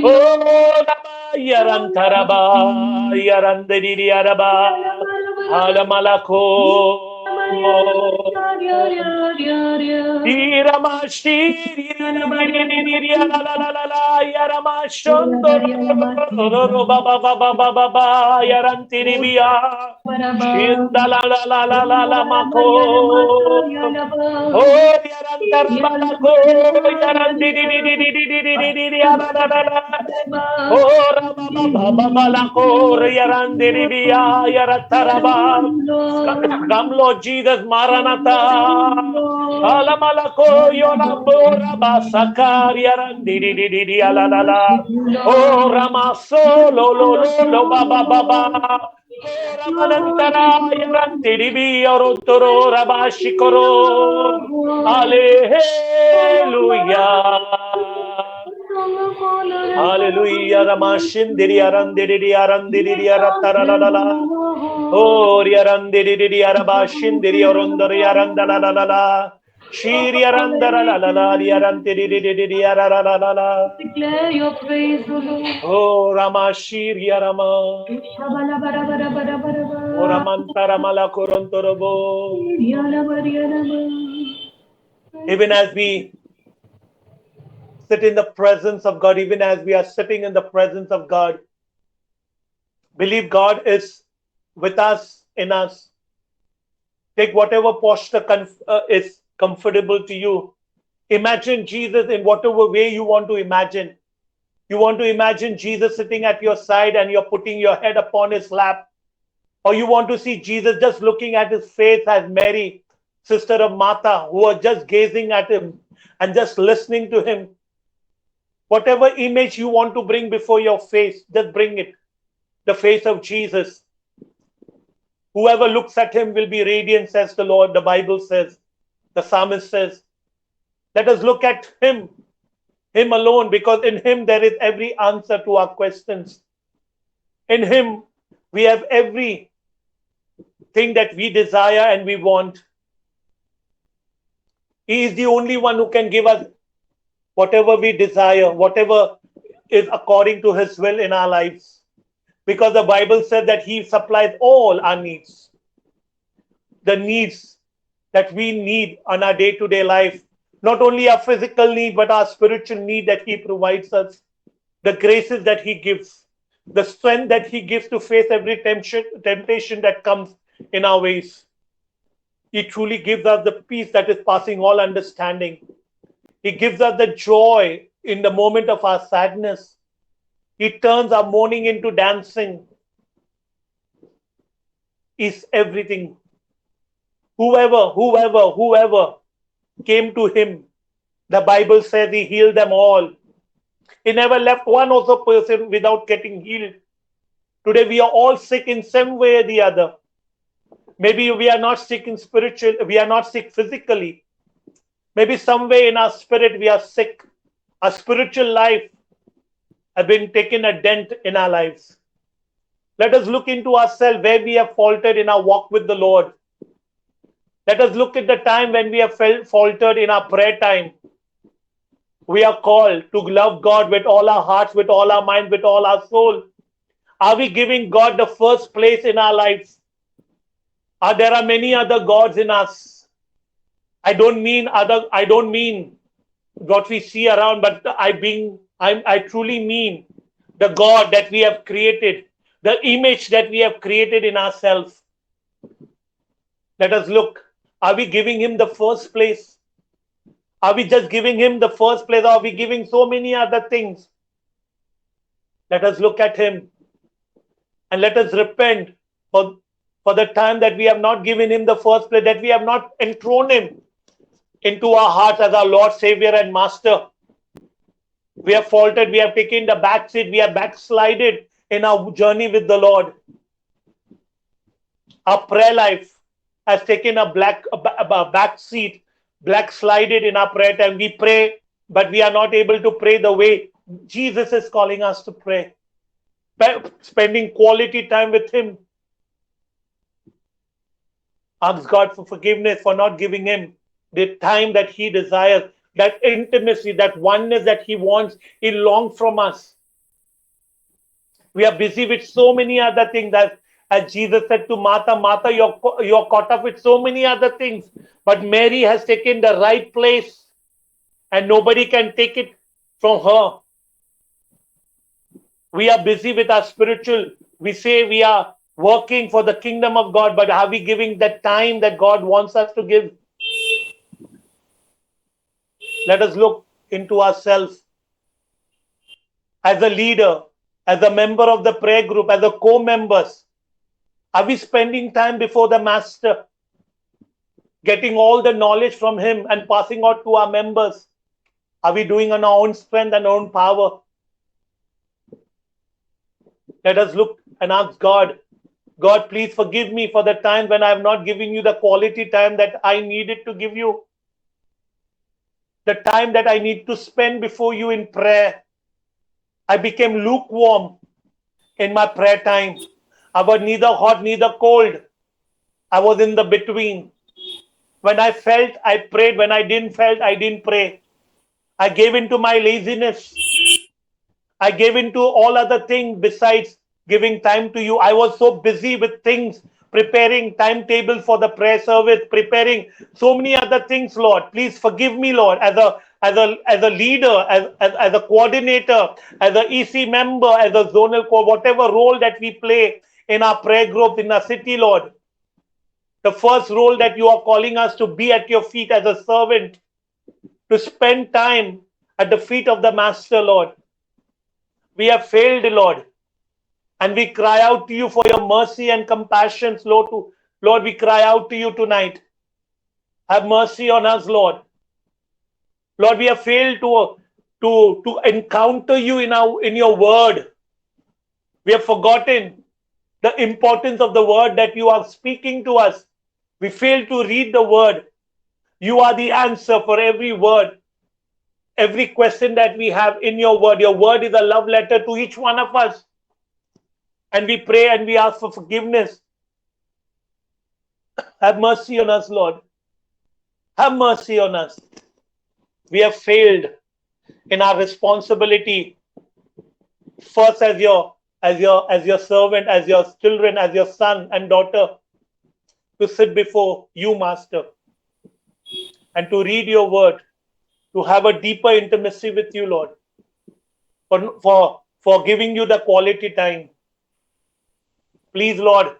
Oh, Raba, Yarantaraba, Yarandiri Araba, Halamalako. Iramashiri, la la la la la, Yaramashondo, Baba Baba Baba, Yarantiribia, Shinda la la la la la la Mako. Oh, Yarantarabako, Yarandiri, la la la la. Oh, Rabababalako, Yarandiriya, Yarataraba. Come, Lord Jesus, Maranatha. Alamalako, Yolambo, Rabasakar, Yarandiri, la la la. Oh, Ramaso, lo, Baba. Oh, Ramanantara, Yarantiribi, Orotoro, Rabashikoro. Hallelujah. Hallelujah. Ramashindiri arandiri arandiri arataralala. Oh, riarandiri arabashindiri orondori arandalala. Shiri arandaralala. Riarandiri aralala. Declare your praise, O Lord. Oh, Ramashiri arama. Oh, Ramantaramala korontorobo. Even as we sit in the presence of God, even as we are sitting in the presence of God, believe God is with us, in us. Take whatever posture is comfortable to you. Imagine Jesus in whatever way you want to imagine. You want to imagine Jesus sitting at your side and you're putting your head upon his lap. Or you want to see Jesus just looking at his face as Mary, sister of Martha, who are just gazing at him and just listening to him. Whatever image you want to bring before your face, just bring it. The face of Jesus. Whoever looks at him will be radiant, says the Lord. The Bible says, the psalmist says, let us look at him alone, because in him there is every answer to our questions. In him we have everything that we desire and we want. He is the only one who can give us whatever we desire, whatever is according to his will in our lives. Because the Bible said that he supplies all our needs. The needs that we need on our day-to-day life. Not only our physical need, but our spiritual need that he provides us. The graces that he gives. The strength that he gives to face every temptation that comes in our ways. He truly gives us the peace that is passing all understanding. He gives us the joy in the moment of our sadness. He turns our mourning into dancing. Is everything. Whoever came to him, the Bible says he healed them all. He never left one also person without getting healed. Today we are all sick in some way or the other. Maybe we are not sick in spiritual, we are not sick physically. Maybe some way in our spirit we are sick. Our spiritual life has been taken a dent in our lives. Let us look into ourselves where we have faltered in our walk with the Lord. Let us look at the time when we have faltered in our prayer time. We are called to love God with all our hearts, with all our mind, with all our soul. Are we giving God the first place in our lives? There are many other gods in us. I don't mean what we see around, but I truly mean the God that we have created, the image that we have created in ourselves. Let us look. Are we giving him the first place? Are we just giving him the first place, or are we giving so many other things? Let us look at him and let us repent for the time that we have not given him the first place, that we have not enthroned him into our hearts as our Lord, Savior, and Master. We have faltered, we have taken the back seat, we have backslided in our journey with the Lord. Our prayer life has taken a back seat, backslided in our prayer time. We pray, but we are not able to pray the way Jesus is calling us to pray. Spending quality time with him. Ask God for forgiveness for not giving him the time that he desires, that intimacy, that oneness that he wants, he longs from us. We are busy with so many other things, that as Jesus said to Martha, Martha, you're caught up with so many other things, but Mary has taken the right place and nobody can take it from her. We are busy with our spiritual. We say we are working for the kingdom of God, but are we giving that time that God wants us to give? Let us look into ourselves as a leader, as a member of the prayer group, as a co-members. Are we spending time before the Master, getting all the knowledge from him and passing out to our members? Are we doing on our own strength and our own power? Let us look and ask God, God, please forgive me for the time when I have not given you the quality time that I needed to give you. The time that I need to spend before you in prayer. I became lukewarm in my prayer time. I was neither hot, neither cold. I was in the between. When I felt, I prayed. When I didn't felt, I didn't pray. I gave into my laziness. I gave into all other things besides giving time to you. I was so busy with things, preparing timetable for the prayer service, preparing so many other things, Lord. Please forgive me, Lord, as a leader, as a coordinator, as an EC member, as a zonal whatever role that we play in our prayer group in our city, Lord. The first role that you are calling us to be at your feet as a servant, to spend time at the feet of the Master, Lord. We have failed, Lord. And we cry out to you for your mercy and compassion, Lord. Lord, we cry out to you tonight. Have mercy on us, Lord. Lord, we have failed to encounter you in your word. We have forgotten the importance of the word that you are speaking to us. We fail to read the word. You are the answer for every word, every question that we have in your word. Your word is a love letter to each one of us. And we pray and we ask for forgiveness. Have mercy on us, Lord. Have mercy on us. We have failed in our responsibility. First, as your servant, as your children, as your son and daughter, to sit before you, Master, and to read your word, to have a deeper intimacy with you, Lord, for giving you the quality time. Please, Lord,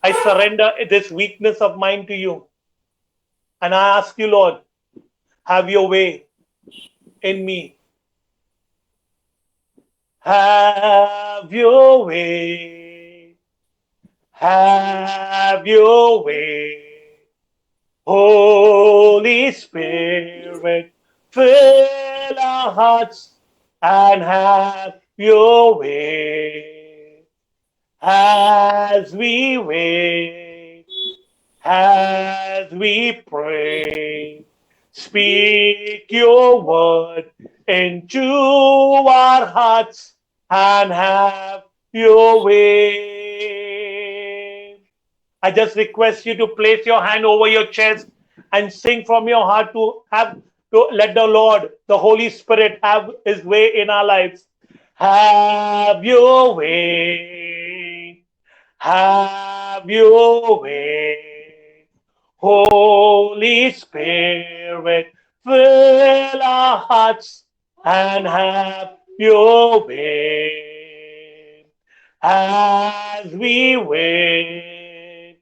I surrender this weakness of mine to you. And I ask you, Lord, have your way in me. Have your way. Have your way. Holy Spirit, fill our hearts and have your way. As we wait, as we pray, speak your word into our hearts and have your way. I just request you to place your hand over your chest and sing from your heart to let the Lord, the Holy Spirit, have his way in our lives. Have your way. Have your way. Holy Spirit, fill our hearts and have your way. As we wait,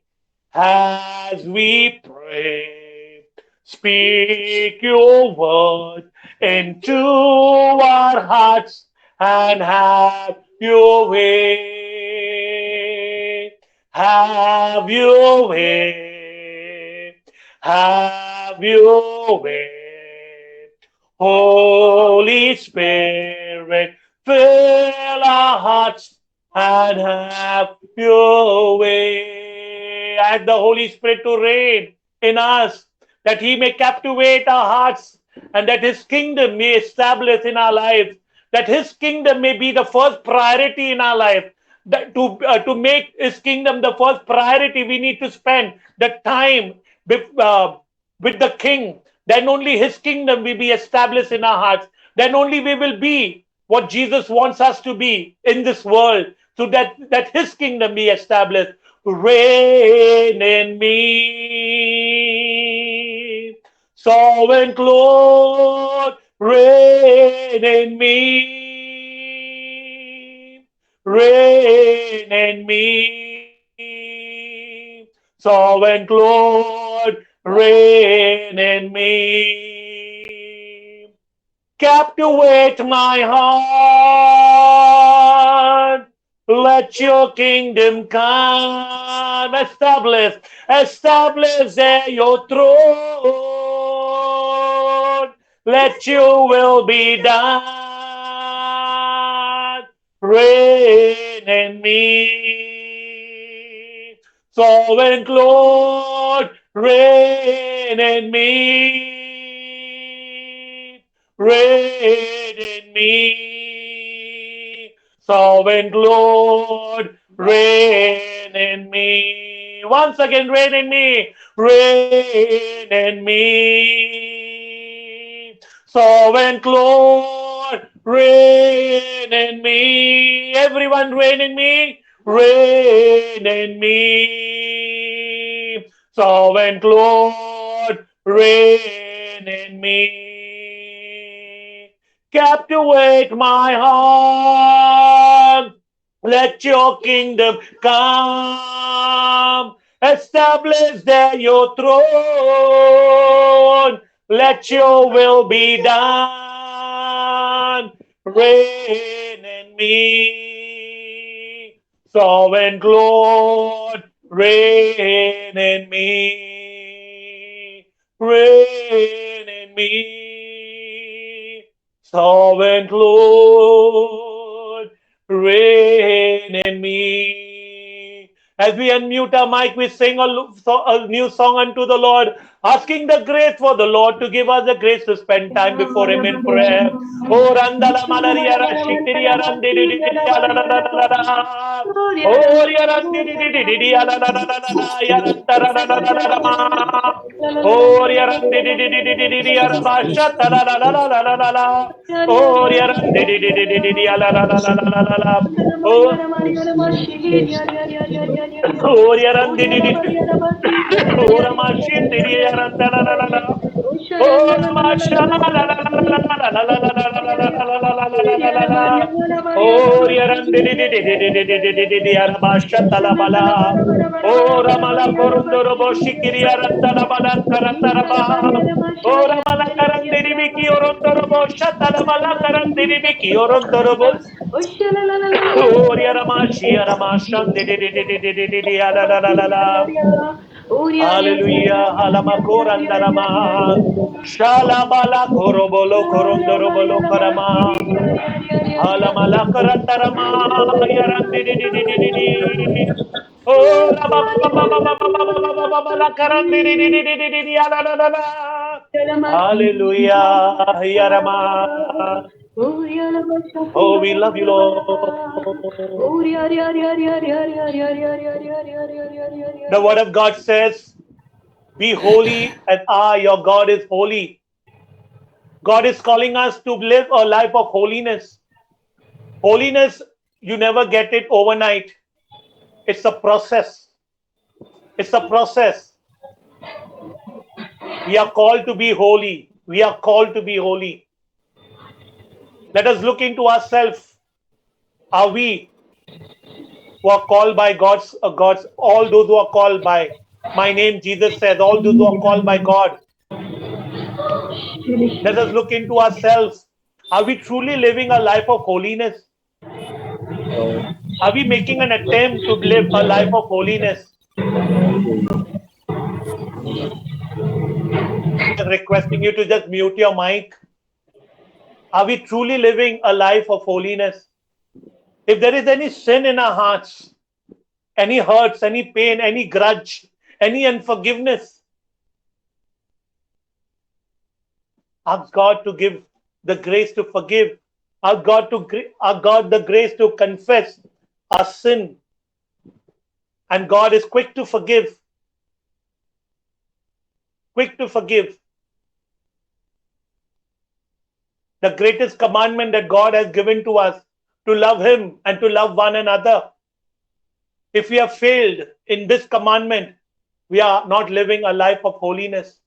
as we pray, Speak your word into our hearts and have your way. Have your way. Have your way. Holy Spirit, fill our hearts and have your way. Ask the Holy Spirit to reign in us, that He may captivate our hearts and that His kingdom may establish in our lives, that His kingdom may be the first priority in our life. That to make His kingdom the first priority, we need to spend the time with the King. Then only His kingdom will be established in our hearts. Then only we will be what Jesus wants us to be in this world, so that His kingdom be established. Reign in me, sovereign Lord, reign in me, reign in me, sovereign Lord, reign in me. Captivate my heart. Let your kingdom come. Establish there your throne. Let your will be done. Reign in me. Sovereign Lord, reign in me. Reign in me. Sovereign Lord, reign in me. Once again, reign in me. Reign in me. Sovereign Lord, reign in me. Everyone, reign in me. Reign in me. Sovereign Lord, reign in me. Captivate my heart. Let your kingdom come. Establish there your throne. Let your will be done. Reign in me. Sovereign Lord, reign in me. Reign in me. Sovereign Lord, reign in me. As we unmute our mic, we sing a new song unto the Lord, asking the grace for the Lord to give us the grace to spend time before Him in prayer. Oh, Randala Malaria Shikriya Randi Oh, Yarandi Oh, Yarandi Oh, Oh, Oh, Ramashindiri Yarandala. Oh, Ramasha la la la la la la la la la la. Oh, Yarandiri Talabala. Oh, Ramala Korundoro Boshikiri Arandala Balan Karandaraba. Oh, Ramala Karandiri Biki Orondorobo Shatalabala Karandiri Biki Orondorobo. Oh, Yaramashi Yaramashan Hallelujah, halamakorandarama. Shalabala korobolo korondorobolo karama. Halamala karandarama yarandidididididi. Oh, la karandidididididi alalala. Hallelujah, yarama. Oh, we love you, Lord. The word of God says, be holy as I, your God, is holy. God is calling us to live a life of holiness. Holiness, you never get it overnight. It's a process. It's a process. We are called to be holy. We are called to be holy. Let us look into ourselves. Are we who are called by God's, all those who are called by my name, Jesus says, all those who are called by God, Let us look into ourselves. Are we truly living a life of holiness? Are we making an attempt to live a life of holiness? Just requesting you to just mute your mic. Are we truly living a life of holiness? If there is any sin in our hearts, any hurts, any pain, any grudge, any unforgiveness, ask God to give the grace to forgive. Ask God the grace to confess our sin. And God is quick to forgive. Quick to forgive. The greatest commandment that God has given to us, to love Him and to love one another. If we have failed in this commandment, we are not living a life of holiness.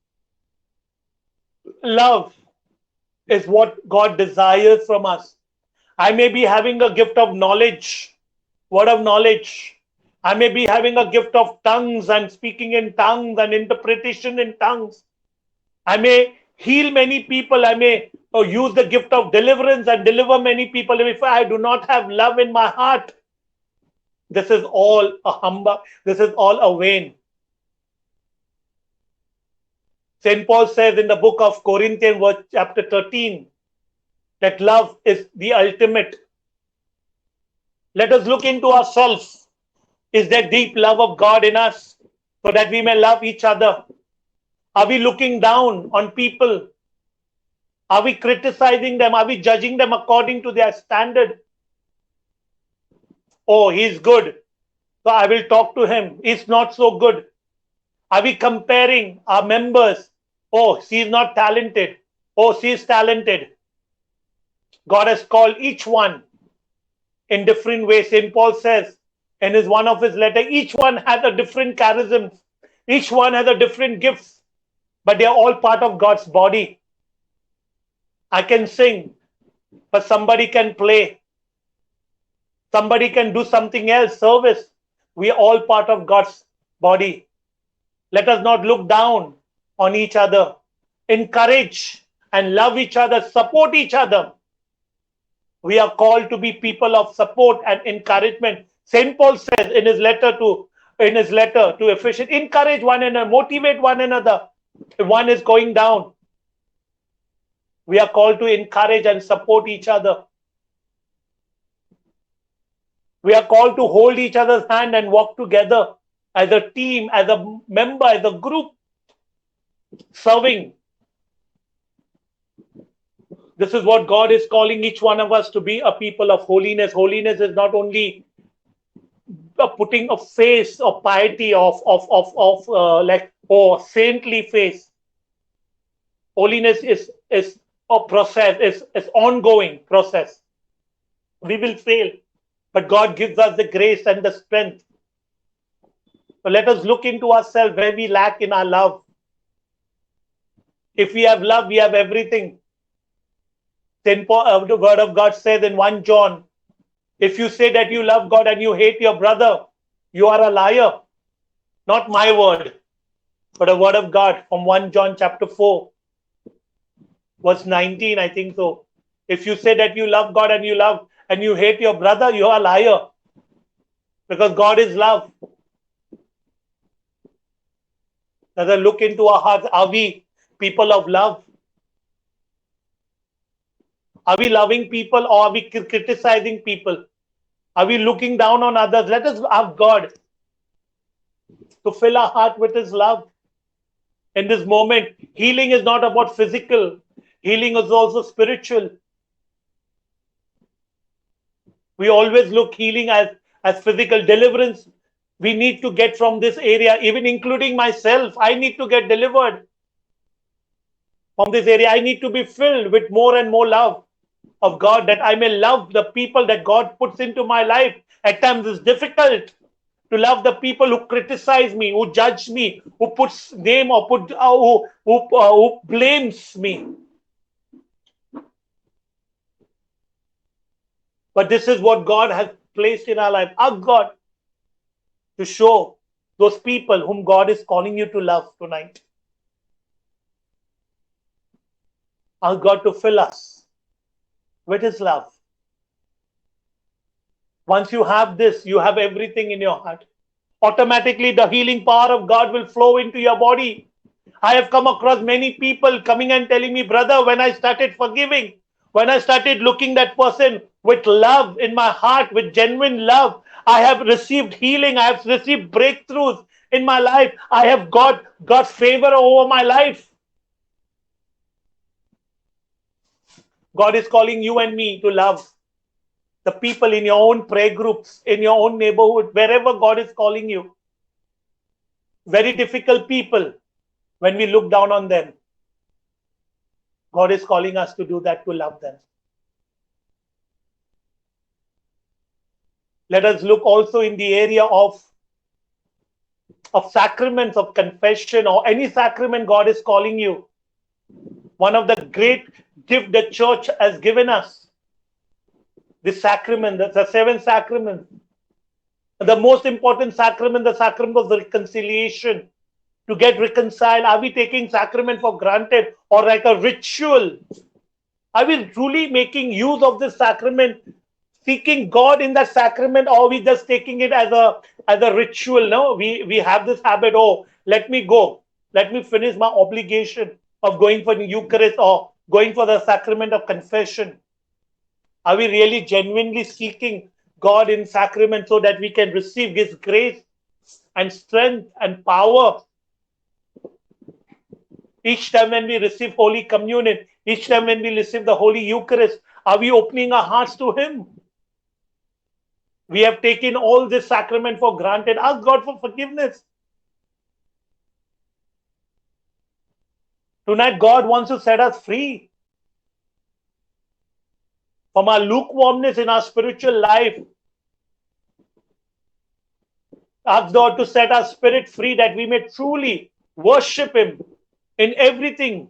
Love is what God desires from us. I may be having a gift of knowledge, word of knowledge. I may be having a gift of tongues and speaking in tongues and interpretation in tongues. I may heal many people. I may use the gift of deliverance and deliver many people. If I do not have love in my heart, this is all a humbug. This is all a vain. St. Paul says in the book of Corinthians, chapter 13, that love is the ultimate. Let us look into ourselves. Is there deep love of God in us so that we may love each other? Are we looking down on people? Are we criticizing them? Are we judging them according to their standard? Oh, he's good, so I will talk to him. He's not so good. Are we comparing our members? Oh, she's not talented. Oh, she's talented. God has called each one in different ways. St. Paul says in one of his letters, each one has a different charism. Each one has a different gifts, but they are all part of God's body. I can sing, but somebody can play. Somebody can do something else, service. We are all part of God's body. Let us not look down on each other. Encourage and love each other, support each other. We are called to be people of support and encouragement. St. Paul says in his letter to Ephesians, encourage one another, motivate one another. If one is going down, we are called to encourage and support each other. We are called to hold each other's hand and walk together as a team, as a member, as a group, serving. This is what God is calling each one of us to be, a people of holiness. Holiness is not only a putting a face of piety, of saintly face. Holiness is a process, is ongoing process. We will fail, but God gives us the grace and the strength. So let us look into ourselves where we lack in our love. If we have love, we have everything. St. Paul, the word of God says in 1 John, if you say that you love God and you hate your brother, you are a liar. Not my word, but a word of God from 1 John chapter 4, verse 19, I think so. If you say that you love God and you hate your brother, you are a liar. Because God is love. Let us look into our hearts. Are we people of love? Are we loving people or are we criticizing people? Are we looking down on others? Let us ask God to fill our heart with His love. In this moment, healing is not about physical. Healing is also spiritual. We always look healing as physical deliverance. We need to get from this area, even including myself. I need to get delivered from this area. I need to be filled with more and more love of God, that I may love the people that God puts into my life. At times it's difficult to love the people who criticize me, who judge me, who puts name or who blames me. But this is what God has placed in our life. Ask God to show those people whom God is calling you to love tonight. Ask God to fill us with His love. Once you have this, you have everything in your heart. Automatically, the healing power of God will flow into your body. I have come across many people coming and telling me, brother, when I started forgiving, when I started looking that person with love in my heart, with genuine love, I have received healing. I have received breakthroughs in my life. I have got favor over my life. God is calling you and me to love the people in your own prayer groups, in your own neighborhood, wherever God is calling you. Very difficult people, when we look down on them, God is calling us to do that, to love them. Let us look also in the area of sacraments, of confession, or any sacrament God is calling you. One of the great gifts the church has given us, the sacrament, the 7 sacraments. The most important sacrament, the sacrament of the reconciliation. To get reconciled, are we taking sacrament for granted or like a ritual? Are we truly making use of this sacrament, seeking God in that sacrament, or are we just taking it as a ritual? No, we have this habit, oh, let me go. Let me finish my obligation of going for the Eucharist or going for the sacrament of confession. Are we really genuinely seeking God in sacrament so that we can receive His grace and strength and power? Each time when we receive Holy Communion, each time when we receive the Holy Eucharist, are we opening our hearts to Him? We have taken all this sacrament for granted. Ask God for forgiveness. Tonight, God wants to set us free from our lukewarmness in our spiritual life. Ask God to set our spirit free that we may truly worship Him in everything.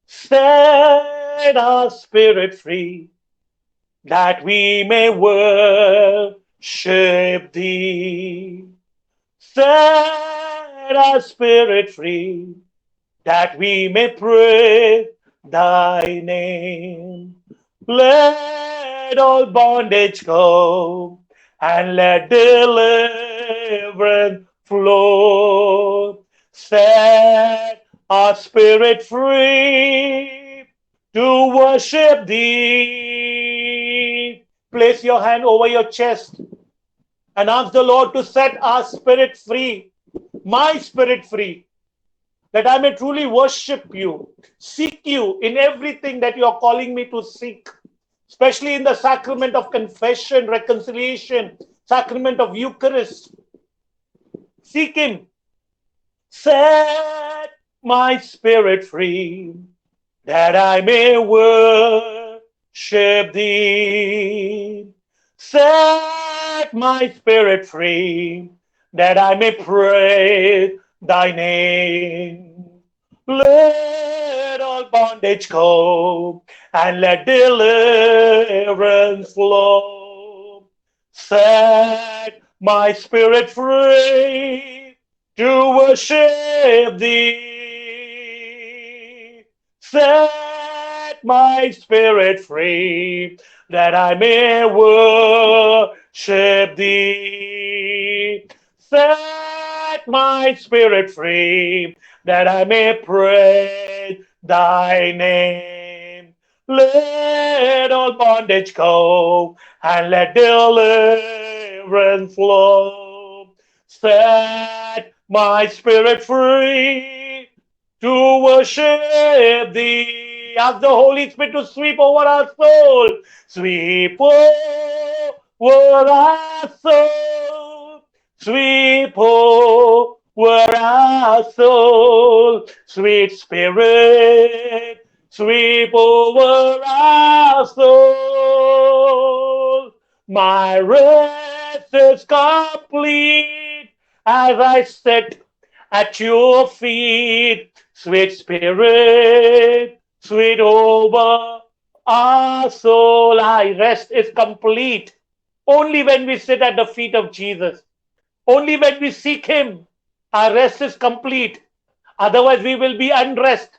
Set our spirit free that we may worship Thee. Set our spirit free that we may praise Thy name. Let all bondage go and let deliverance flow. Set our spirit free to worship Thee. Place your hand over your chest and ask the Lord to set our spirit free, my spirit free, that I may truly worship You, seek You in everything that You are calling me to seek, especially in the sacrament of confession, reconciliation, sacrament of Eucharist. Seek Him. Set my spirit free, that I may worship Thee. Set my spirit free, that I may praise Thy name. Let all bondage go and let deliverance flow. Set my spirit free to worship Thee. Set my spirit free that I may worship Thee. Set my spirit free that I may praise Thy name. Let all bondage go and let deliverance flow. Set my spirit free to worship Thee. Ask the Holy Spirit to sweep over our soul. Sweep over our soul. Sweep over our soul. Sweet Spirit, sweep over our soul. My rest is complete as I sit at Your feet. Sweet Spirit, sweet over our soul. Our rest is complete only when we sit at the feet of Jesus. Only when we seek Him, our rest is complete. Otherwise, we will be unrest.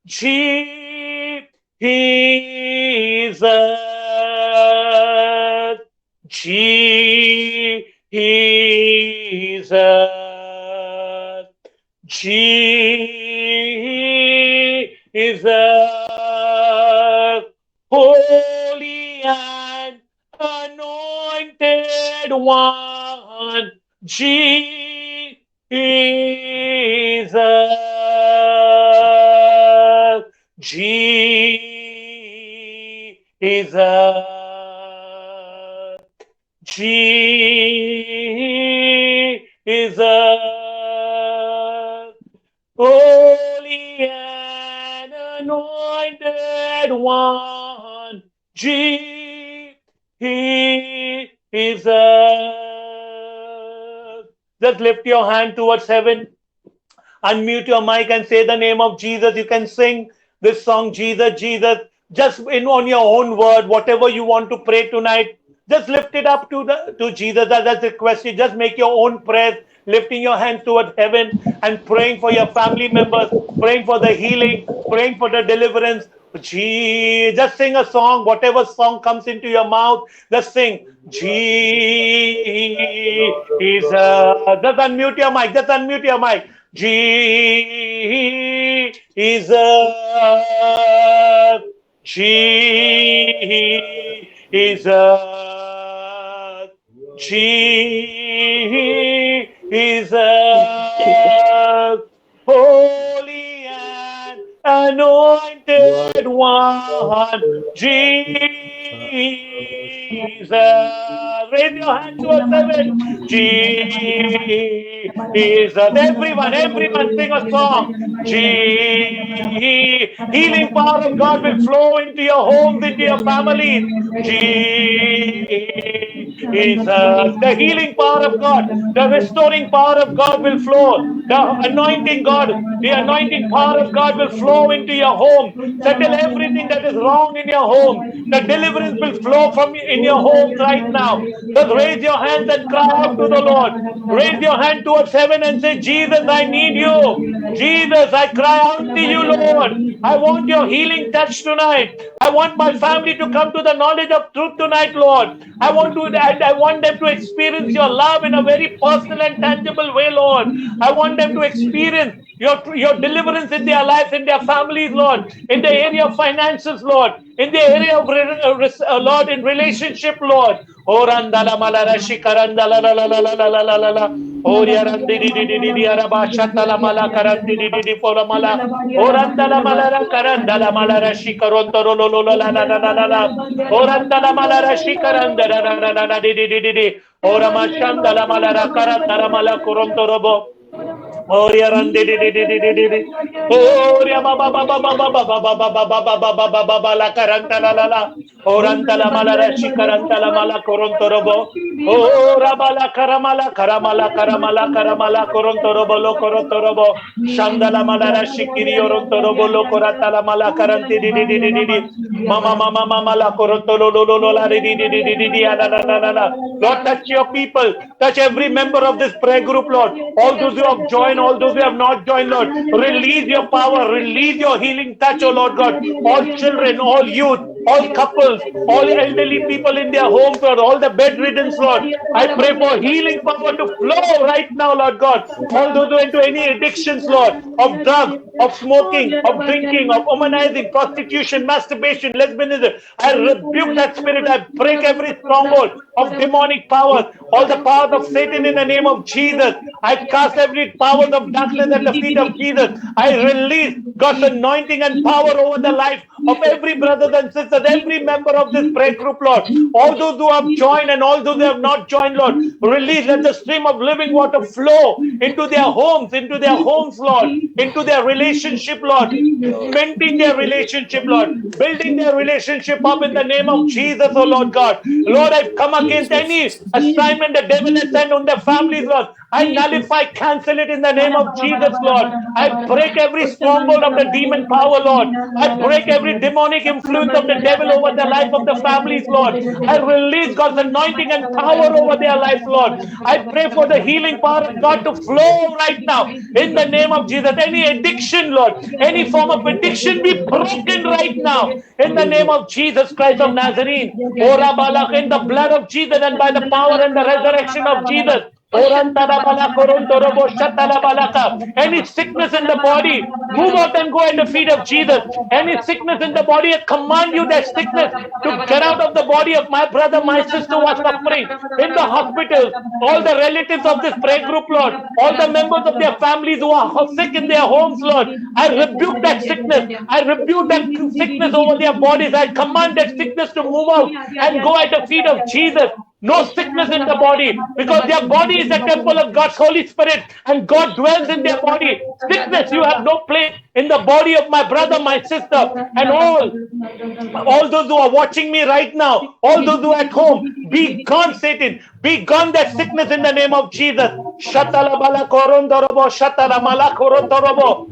Jesus, Jesus, Jesus, holy and anointed one, Jesus, Jesus, holy and anointed one, Jesus. Just lift your hand towards heaven. Unmute your mic and say the name of Jesus. You can sing this song, Jesus, Jesus, just on your own word, whatever you want to pray tonight. Just lift it up to Jesus. That's the question. Just make your own prayers, lifting your hands towards heaven and praying for your family members, praying for the healing, praying for the deliverance. Just sing a song, whatever song comes into your mouth, just sing. Jesus. Just unmute your mic. Just unmute your mic. Jesus. Jesus. Jesus. Holy and anointed one, Jesus. Raise your hand to us, heaven. Jesus. Everyone sing a song. Healing power of God will flow into your homes, into your families. Jesus. The healing power of God, the restoring power of God will flow. The anointing power of God will flow into your home. Settle everything that is wrong in your home. The deliverance will flow from in your homes right now. Just raise your hands and cry out to the Lord. Raise your hand towards heaven and say, Jesus, I need you. Jesus, I cry out to you, Lord. I want your healing touch tonight. I want my family to come to the knowledge of truth tonight, Lord. I want them to experience your love in a very personal and tangible way, Lord. I want them to experience your deliverance in their lives, in their families, Lord, in the area of finances, Lord, in the area of Lord, in relationship, Lord. Orandala malara shikarandala la la la la la la la la la. Oriarandi di di di di di arabashatala mala karandi di di di pola mala. Orandala malara karandala malara shikarontoro lo lo la la la la la la. Orandala malara shikarandala la la la la di di di di di. Oramashandala malara karandala mala korontorobo. Oria rande di di di di di di. Oria ba ba ba ba ba ba ba ba ba ba ba ba ba ba ba ba ba ba la karanta la la la. Oranta la mala rashi karanta la mala koronto robo. Ora bala karamala karamala karamala karamala koronto robo lo koronto robo. Shanda la mala rashi kiri oronto robo lo korata la mala karanti di di di di di di. Mama mama mama la koronto lo lo lo lo la di di di di di di di la la la la la. Lord, touch your people, touch every member of this prayer group, Lord. All those who have joined, all those who have not joined, Lord. Release your power, release your healing touch, oh Lord God. All children, all youth, all couples, all elderly people in their homes, Lord, all the bedridden, Lord. I pray for healing power to flow right now, Lord God. All those who are into any addictions, Lord, of drugs, of smoking, of drinking, of womanizing, prostitution, masturbation, lesbianism. I rebuke that spirit. I break every stronghold of demonic powers, all the powers of Satan in the name of Jesus. I cast every powers of darkness at the feet of Jesus. I release God's anointing and power over the life of every brothers and sisters, every member of this prayer group, Lord. All those who have joined and all those who have not joined, Lord, release, let the stream of living water flow into their homes, Lord, into their relationship, Lord, mending their relationship, Lord, building their relationship up in the name of Jesus, oh Lord God. Lord, I come against any assignment the devil has sent on their families, Lord. I nullify, cancel it in the name of Jesus, Lord. I break every stronghold of the demon power, Lord. I break every demonic influence of the devil over the life of the families, Lord. I release God's anointing and power over their lives, Lord. I pray for the healing power of God to flow right now in the name of Jesus. Any addiction, Lord, any form of addiction be broken right now in the name of Jesus Christ of Nazarene. Ora balak, in the blood of Jesus and by the power and the resurrection of Jesus. Any sickness in the body, move out and go at the feet of Jesus. Any sickness in the body, I command you that sickness to get out of the body of my brother, my sister who are suffering in the hospitals, all the relatives of this prayer group, Lord, all the members of their families who are sick in their homes, Lord. I rebuke that sickness. I rebuke that sickness over their bodies. I command that sickness to move out and go at the feet of Jesus. No sickness in the body, because their body is the temple of God's Holy Spirit and God dwells in their body. Sickness, you have no place in the body of my brother, my sister, and all those who are watching me right now, all those who are at home, be gone, Satan. Be gone that sickness in the name of Jesus. Shatala bala korondorobo, shatala mala korondorobo.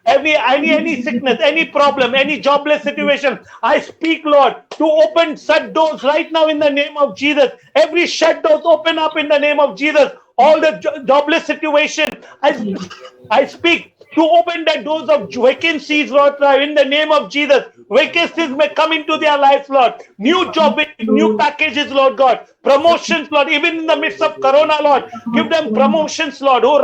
Any sickness, any problem, any jobless situation, I speak, Lord, to open shut doors right now in the name of Jesus. Every shut doors open up in the name of Jesus. All the jobless situation, I speak to open the doors of vacancies, Lord, in the name of Jesus. Vacancies may come into their lives, Lord. New job, new packages, Lord God. Promotions, Lord, even in the midst of Corona, Lord. Give them promotions, Lord. All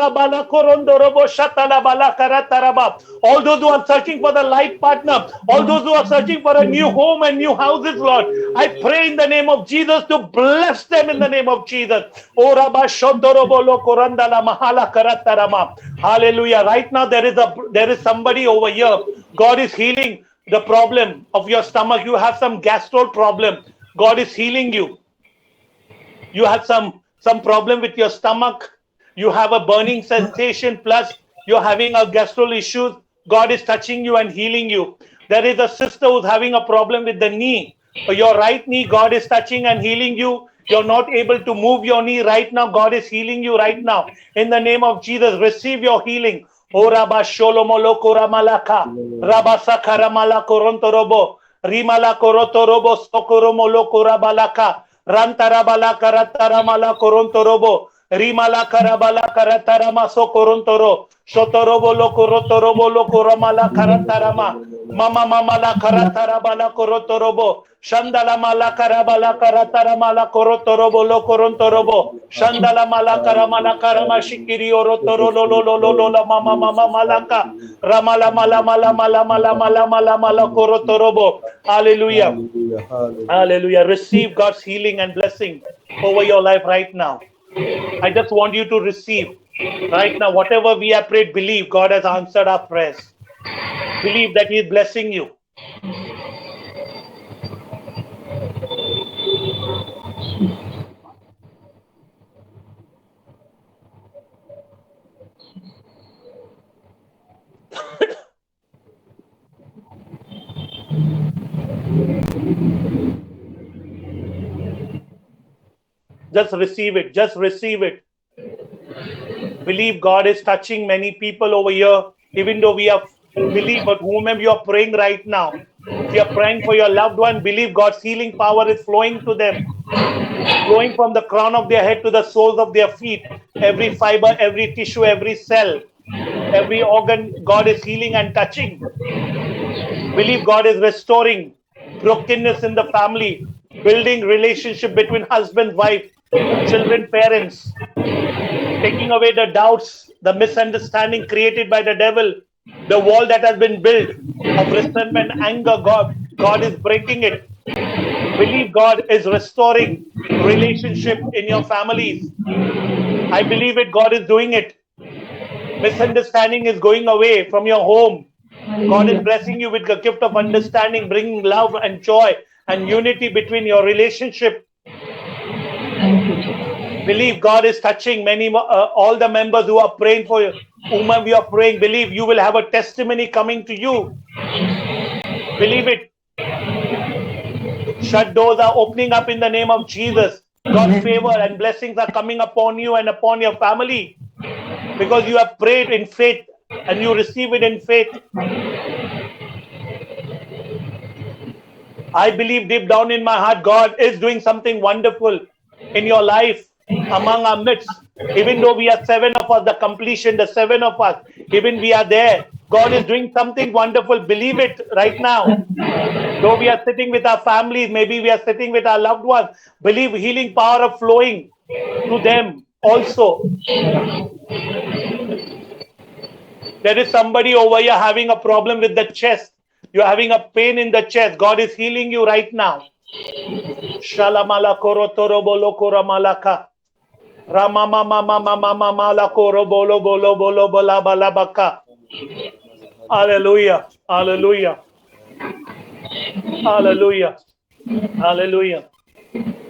those who are searching for the life partner, all those who are searching for a new home and new houses, Lord, I pray in the name of Jesus to bless them in the name of Jesus. Hallelujah. Right now there is somebody over here. God is healing the problem of your stomach. You have some gastro problem. God is healing you. You have some problem with your stomach. You have a burning sensation, plus you're having a gastro issues. God is touching you and healing you. There is a sister who's having a problem with the knee. Your right knee, God is touching and healing you. You're not able to move your knee right now. God is healing you right now. In the name of Jesus, receive your healing. O Rabba Sholomolo Koramalaka, Rabba Sakaramala Korontorobo, Rimala Korotorobo, Sokoromolo Korabalaka, Rantarabala Karataramala Korontorobo, Rimala Karabala Karatarama Sokorontoro, Shotorobo Lokorotorobo Lokoramala Karatarama, Mama Mamala Karatarabala Korotorobo, Shandala Mala Karabala Karataramala Korotorobo Lokorontorobo, Shandala Mala Karamala Karama Shikiri Orotoro Lolo Mama Mama Malaka, Ramala Mala Mala Mala Mala Mala Mala Mala Korotorobo. Hallelujah. Hallelujah. Receive God's healing and blessing over your life right now. I just want you to receive right now. Whatever we have prayed, believe God has answered our prayers. Believe that He is blessing you. Just receive it. Just receive it. Believe God is touching many people over here, even though we have believe, but whomever you are praying right now, if you are praying for your loved one, believe God's healing power is flowing to them, flowing from the crown of their head to the soles of their feet. Every fiber, every tissue, every cell, every organ, God is healing and touching. Believe God is restoring brokenness in the family, building relationship between husband, wife, children, parents, taking away the doubts, the misunderstanding created by the devil, the wall that has been built of resentment, anger. God is breaking it. Believe God is restoring relationship in your families. I believe it. God is doing it. Misunderstanding is going away from your home. God is blessing you with the gift of understanding, bringing love and joy and unity between your relationship. Believe God is touching many, all the members who are praying for you, whom we are praying. Believe you will have a testimony coming to you. Believe it. Shut doors are opening up in the name of Jesus. God's favor and blessings are coming upon you and upon your family, because you have prayed in faith and you receive it in faith. I believe deep down in my heart, God is doing something wonderful in your life among our midst. Even though we are 7 of us, the completion, the 7 of us, even we are there. God is doing something wonderful. Believe it right now. Though we are sitting with our families, maybe we are sitting with our loved ones, believe healing power of flowing to them also. There is somebody over here having a problem with the chest. You're having a pain in the chest. God is healing you right now. Shalamala korotorobolo koramalaka. Ramamamamamamamala korobolo bolo bolo bola balabaka. Hallelujah. Hallelujah. Hallelujah. Hallelujah.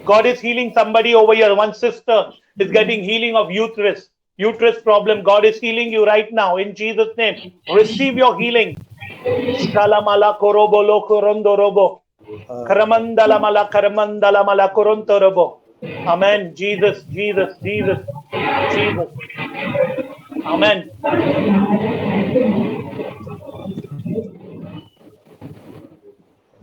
God is healing somebody over here. One sister is getting healing of uterus problem. God is healing you right now in Jesus' name. Receive your healing. Shalamala korobolo korondorobo. Karamandala mala karamandala mala korontorobo. Amen. Jesus, Jesus, Jesus, Jesus. Amen.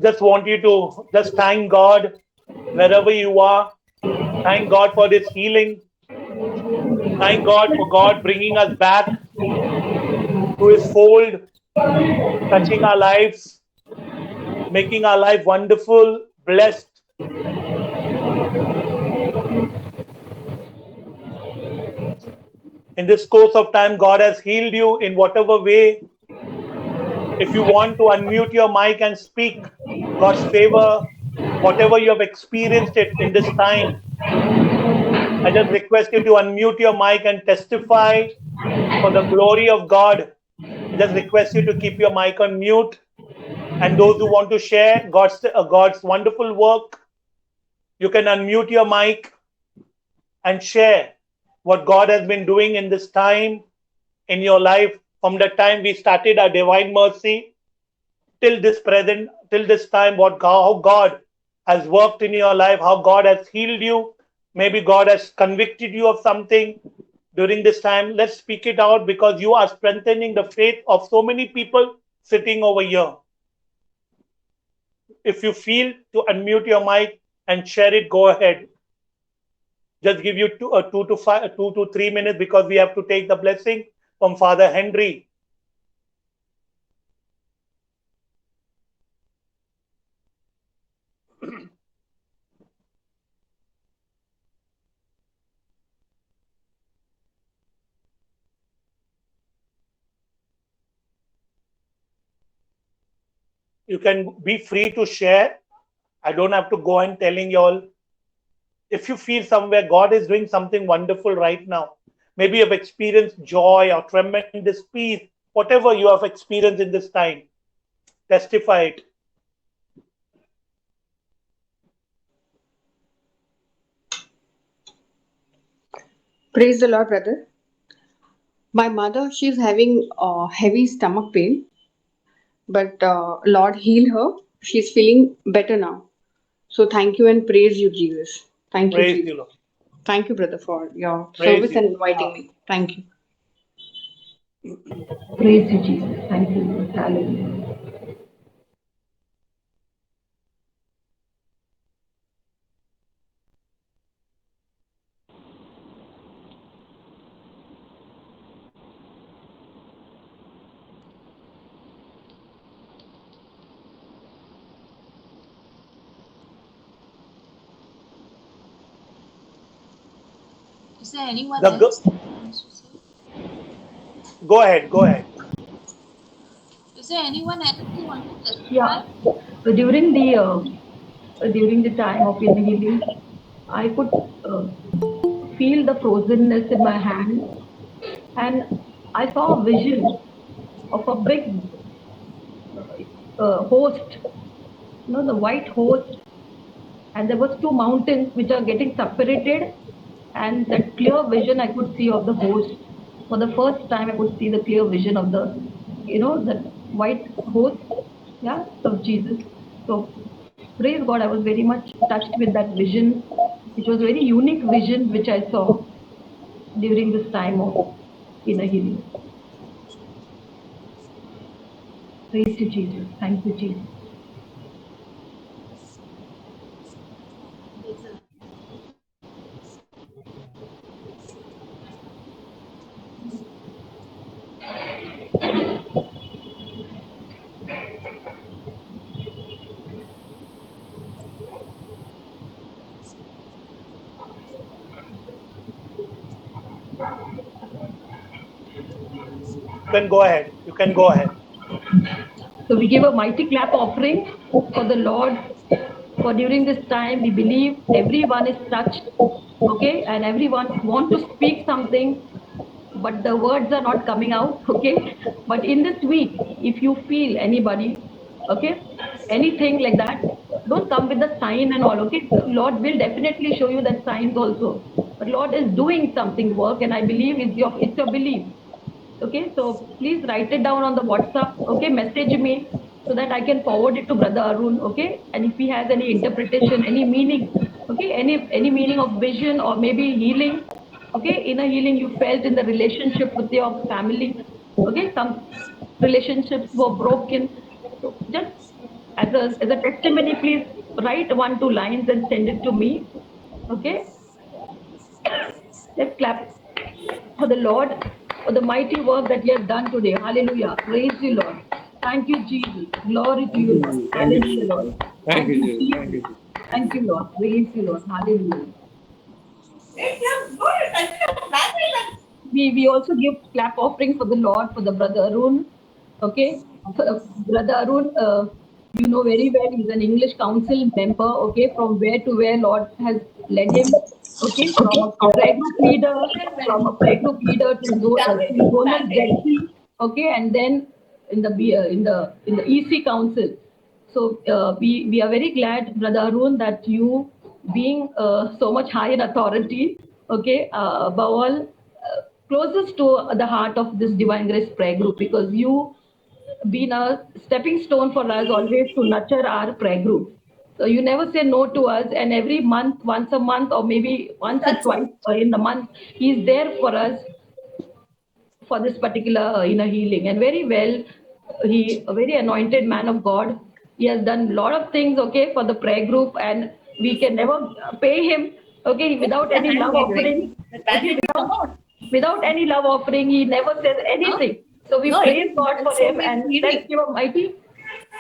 Just want you to just thank God wherever you are. Thank God for this healing. Thank God for God bringing us back to His fold, touching our lives, making our life wonderful, blessed. In this course of time, God has healed you in whatever way. If you want to unmute your mic and speak God's favor, whatever you have experienced it in this time, I just request you to unmute your mic and testify for the glory of God. I just request you to keep your mic on mute. And those who want to share God's wonderful work, you can unmute your mic and share what God has been doing in this time in your life, from the time we started our divine mercy till this present, till this time, how God has worked in your life, how God has healed you. Maybe God has convicted you of something during this time. Let's speak it out, because you are strengthening the faith of so many people sitting over here. If you feel to unmute your mic and share it, go ahead. Just give you 2 to 3 minutes, because we have to take the blessing from Father Henry. You can be free to share. I don't have to go and telling you all. If you feel somewhere God is doing something wonderful right now, maybe you have experienced joy or tremendous peace, whatever you have experienced in this time, testify it. Praise the Lord, brother. My mother, she's having heavy stomach pain, but Lord heal her. She's feeling better now. So thank you and praise you, Jesus. Thank you, Praise Jesus. you, Lord. Thank you, brother, for your Praise service you. and inviting me. Thank you. Praise you, Jesus. Thank you, Lord. Hallelujah. Is there anyone The else that wants to say? Go ahead. Go ahead. Is there anyone else who wants to testify? Yeah. During the time of inner healing, I could feel the frozenness in my hand, and I saw a vision of a big host, the white host, and there was two mountains which are getting separated, and that clear vision I could see of the host. For the first time, I could see the clear vision of the white host, yeah, of Jesus. So praise God, I was very much touched with that vision. It was a very unique vision which I saw during this time of inner healing. Praise you, Jesus. Thank you, Jesus. You can go ahead. You can go ahead. So we give a mighty clap offering for the Lord. For during this time, we believe everyone is touched, okay, and everyone want to speak something, but the words are not coming out, okay. But in this week, if you feel anybody, okay, anything like that, don't come with the sign and all, okay. Lord will definitely show you that signs also. But Lord is doing something work, and I believe it's your belief. Okay, so please write it down on the WhatsApp, okay, message me so that I can forward it to Brother Arun, okay, and if he has any interpretation, any meaning, okay, any meaning of vision or maybe healing, okay, inner healing you felt in the relationship with your family, okay, some relationships were broken, so just as a testimony, please write 1-2 lines and send it to me, okay. Let's clap for the Lord, for the mighty work that you have done today. Hallelujah. Praise you, Lord. Thank you, Jesus. Glory to you, Lord. Hallelujah, Lord. Thank you, Jesus. Thank you, Lord. Praise you, Lord. Hallelujah. We also give clap offering for the Lord, for the Brother Arun. Okay. Brother Arun, you know very well, he's an English council member, okay, from where to where Lord has led him. Okay, from a prayer group leader, to zonal ZC, okay, and then in the EC council. So we are very glad, Brother Arun, that you being so much high in authority, okay, above all, closest to the heart of this Divine Grace Prayer Group, because you been a stepping stone for us always to nurture our prayer group. So you never say no to us, and every month, once a month, or maybe once or twice in the month, he's there for us for this particular inner healing. And very well, he a very anointed man of God. He has done a lot of things, okay, for the prayer group, and we can never pay him, okay, without any love offering. Okay, without any love offering, he never says anything. So we praise God for him, and let's give a mighty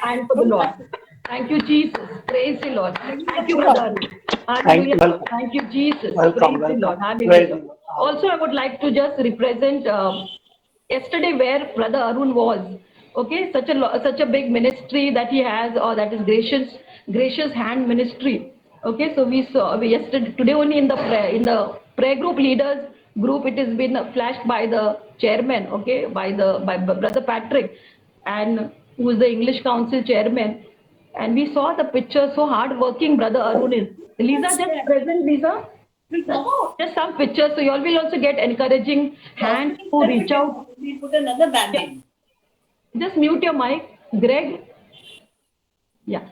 hand for the Lord. Thank you, Jesus. Praise the Lord. Thank you, brother. Hallelujah. Thank you, Jesus. Praise the Lord. Hallelujah. Also, I would like to just represent yesterday where Brother Arun was. Okay, such a big ministry that he has, or that is gracious hand ministry. Okay, so we saw yesterday, today only in the prayer group leaders group, it has been flashed by the chairman. Okay, by Brother Patrick, and who is the English Council chairman. And we saw the picture, so hard-working Brother Arun is. Lisa, just present, Lisa. Just some pictures, so you all will also get encouraging hands to reach out. We put another bandage. Just mute your mic, Greg. Yeah.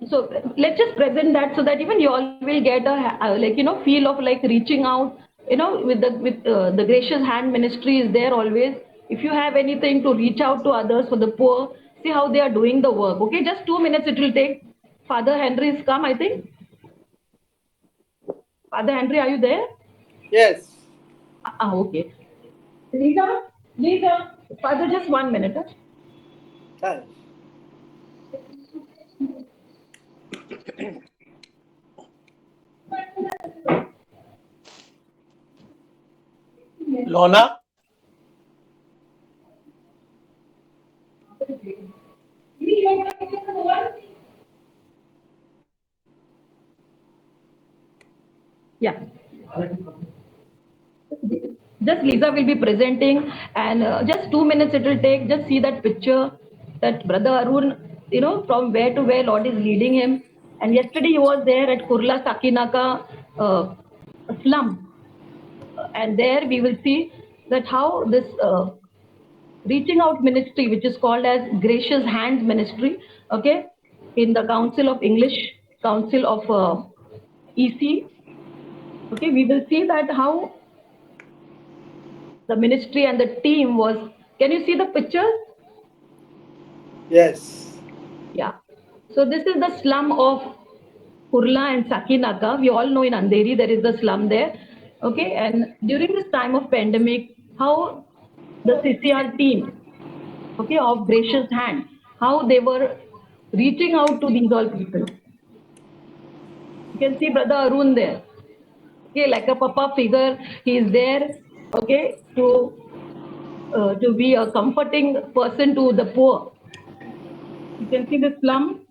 So let's just present that, so that even you all will get a feel of like reaching out. With the gracious hand ministry is there always. If you have anything to reach out to others for the poor, see how they are doing the work. Okay, just 2 minutes it will take. Father Henry is come, I think. Father Henry, are you there? Yes. Okay. Lisa, Father, just 1 minute. Hi. Lorna? Yeah. Just Lisa will be presenting, and just 2 minutes it will take. Just see that picture, that Brother Arun, from where to where Lord is leading him. And yesterday he was there at Kurla Sakinaka slum, and there we will see that how this reaching out ministry, which is called as Gracious Hands Ministry, okay, in the Council of EC, okay, we will see that how the ministry and the team was. Can you see the pictures? Yes. Yeah. So this is the slum of Kurla and Sakinaka. We all know in Andheri there is the slum there. Okay, and during this time of pandemic, how the CCR team, okay, of Gracious Hand, how they were reaching out to these all people. You can see Brother Arun there. Okay, like a papa figure, he is there. Okay, to be a comforting person to the poor. You can see the slum.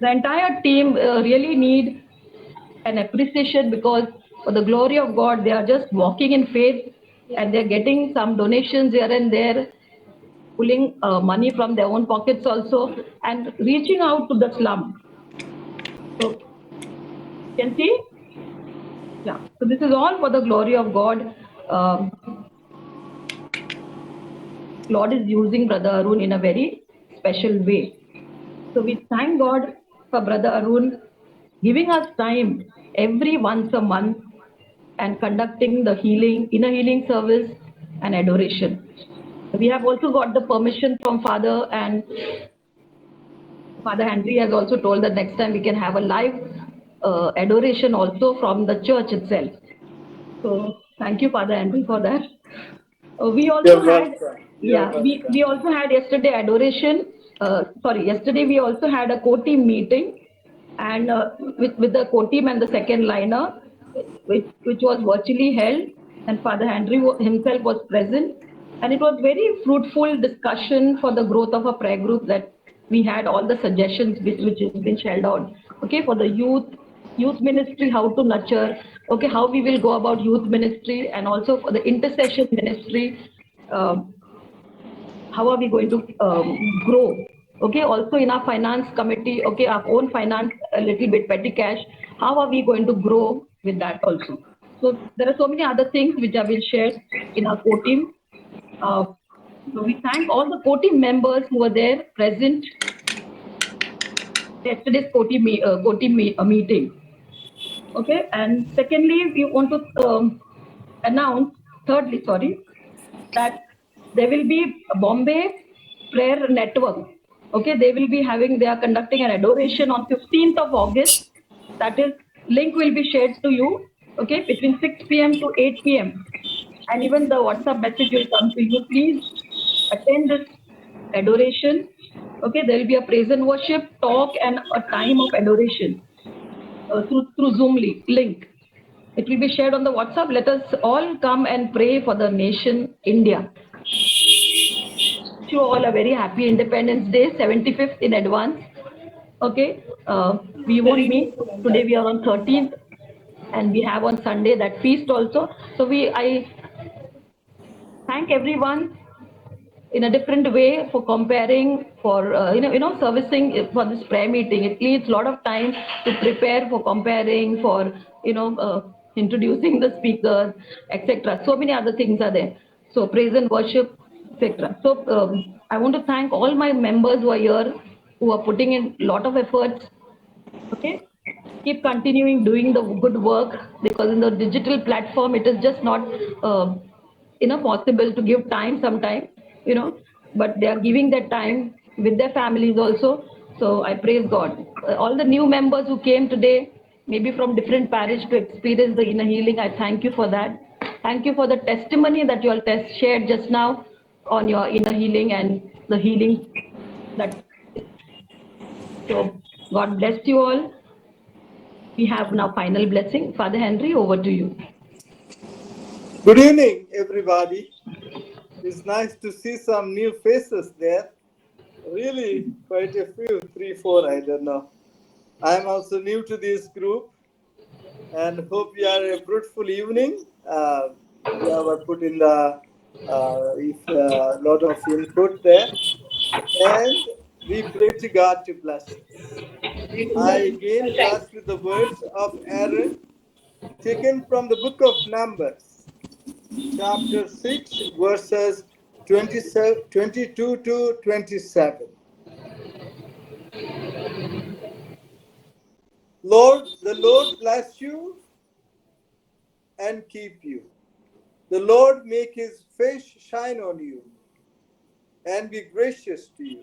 The entire team really need an appreciation because for the glory of God, they are just walking in faith and they're getting some donations here and there, pulling money from their own pockets also and reaching out to the slum. So, you can see? Yeah. So this is all for the glory of God. Um, Lord is using Brother Arun in a very special way. So we thank God for Brother Arun giving us time every once a month and conducting the inner healing service and adoration. We have also got the permission from Father, and Father Henry has also told that next time we can have a live adoration also from the church itself. So thank you, Father Henry, for that. We also You're had, welcome. You're yeah, welcome. we also had yesterday adoration. Yesterday we also had a co-team meeting, and with the co-team and the second liner, which was virtually held, and Father Henry himself was present, and it was very fruitful discussion for the growth of a prayer group that we had all the suggestions which has been shelled out. Okay, for the youth ministry, how to nurture, okay, how we will go about youth ministry, and also for the intercession ministry, um, how are we going to grow, okay, also in our finance committee, okay, our own finance, a little bit petty cash, how are we going to grow with that also. So there are so many other things which I will share in our core team. So we thank all the core team members who were there present yesterday's meeting. Okay, and secondly, we want to thirdly, that there will be a Bombay Prayer Network. Okay, they are conducting an adoration on 15th of August. That is, link will be shared to you, okay, between 6 p.m. to 8 p.m. And even the WhatsApp message will come to you. Please attend this adoration. Okay, there will be a praise and worship talk and a time of adoration through Zoom link. It will be shared on the WhatsApp. Let us all come and pray for the nation India. Wish you all a very happy Independence Day, 75th in advance. Okay, we won't meet today. We are on 13th, and we have on Sunday that feast also. So I thank everyone in a different way for comparing, for servicing for this prayer meeting. It needs a lot of time to prepare for comparing, for introducing the speakers, etc. So many other things are there. So praise and worship, etc. So I want to thank all my members who are here, who are putting in a lot of efforts. Okay, keep continuing doing the good work, because in the digital platform it is just not possible to give time sometimes, but they are giving their time with their families also. So I praise God. All the new members who came today, maybe from different parish, to experience the inner healing, I thank you for that. Thank you for the testimony that you all shared just now on your inner healing and the healing that. So God bless you all. We have now final blessing. Father Henry, over to you. Good evening, everybody. It's nice to see some new faces there. Really, quite a few, 3, 4, I don't know. I'm also new to this group and hope you are a fruitful evening. You have put in the lot of input there. And we pray to God to bless us. I again bless with the words of Aaron, taken from the book of Numbers, chapter 6, verses 22 to 27. Lord, the Lord bless you and keep you. The Lord make his face shine on you and be gracious to you.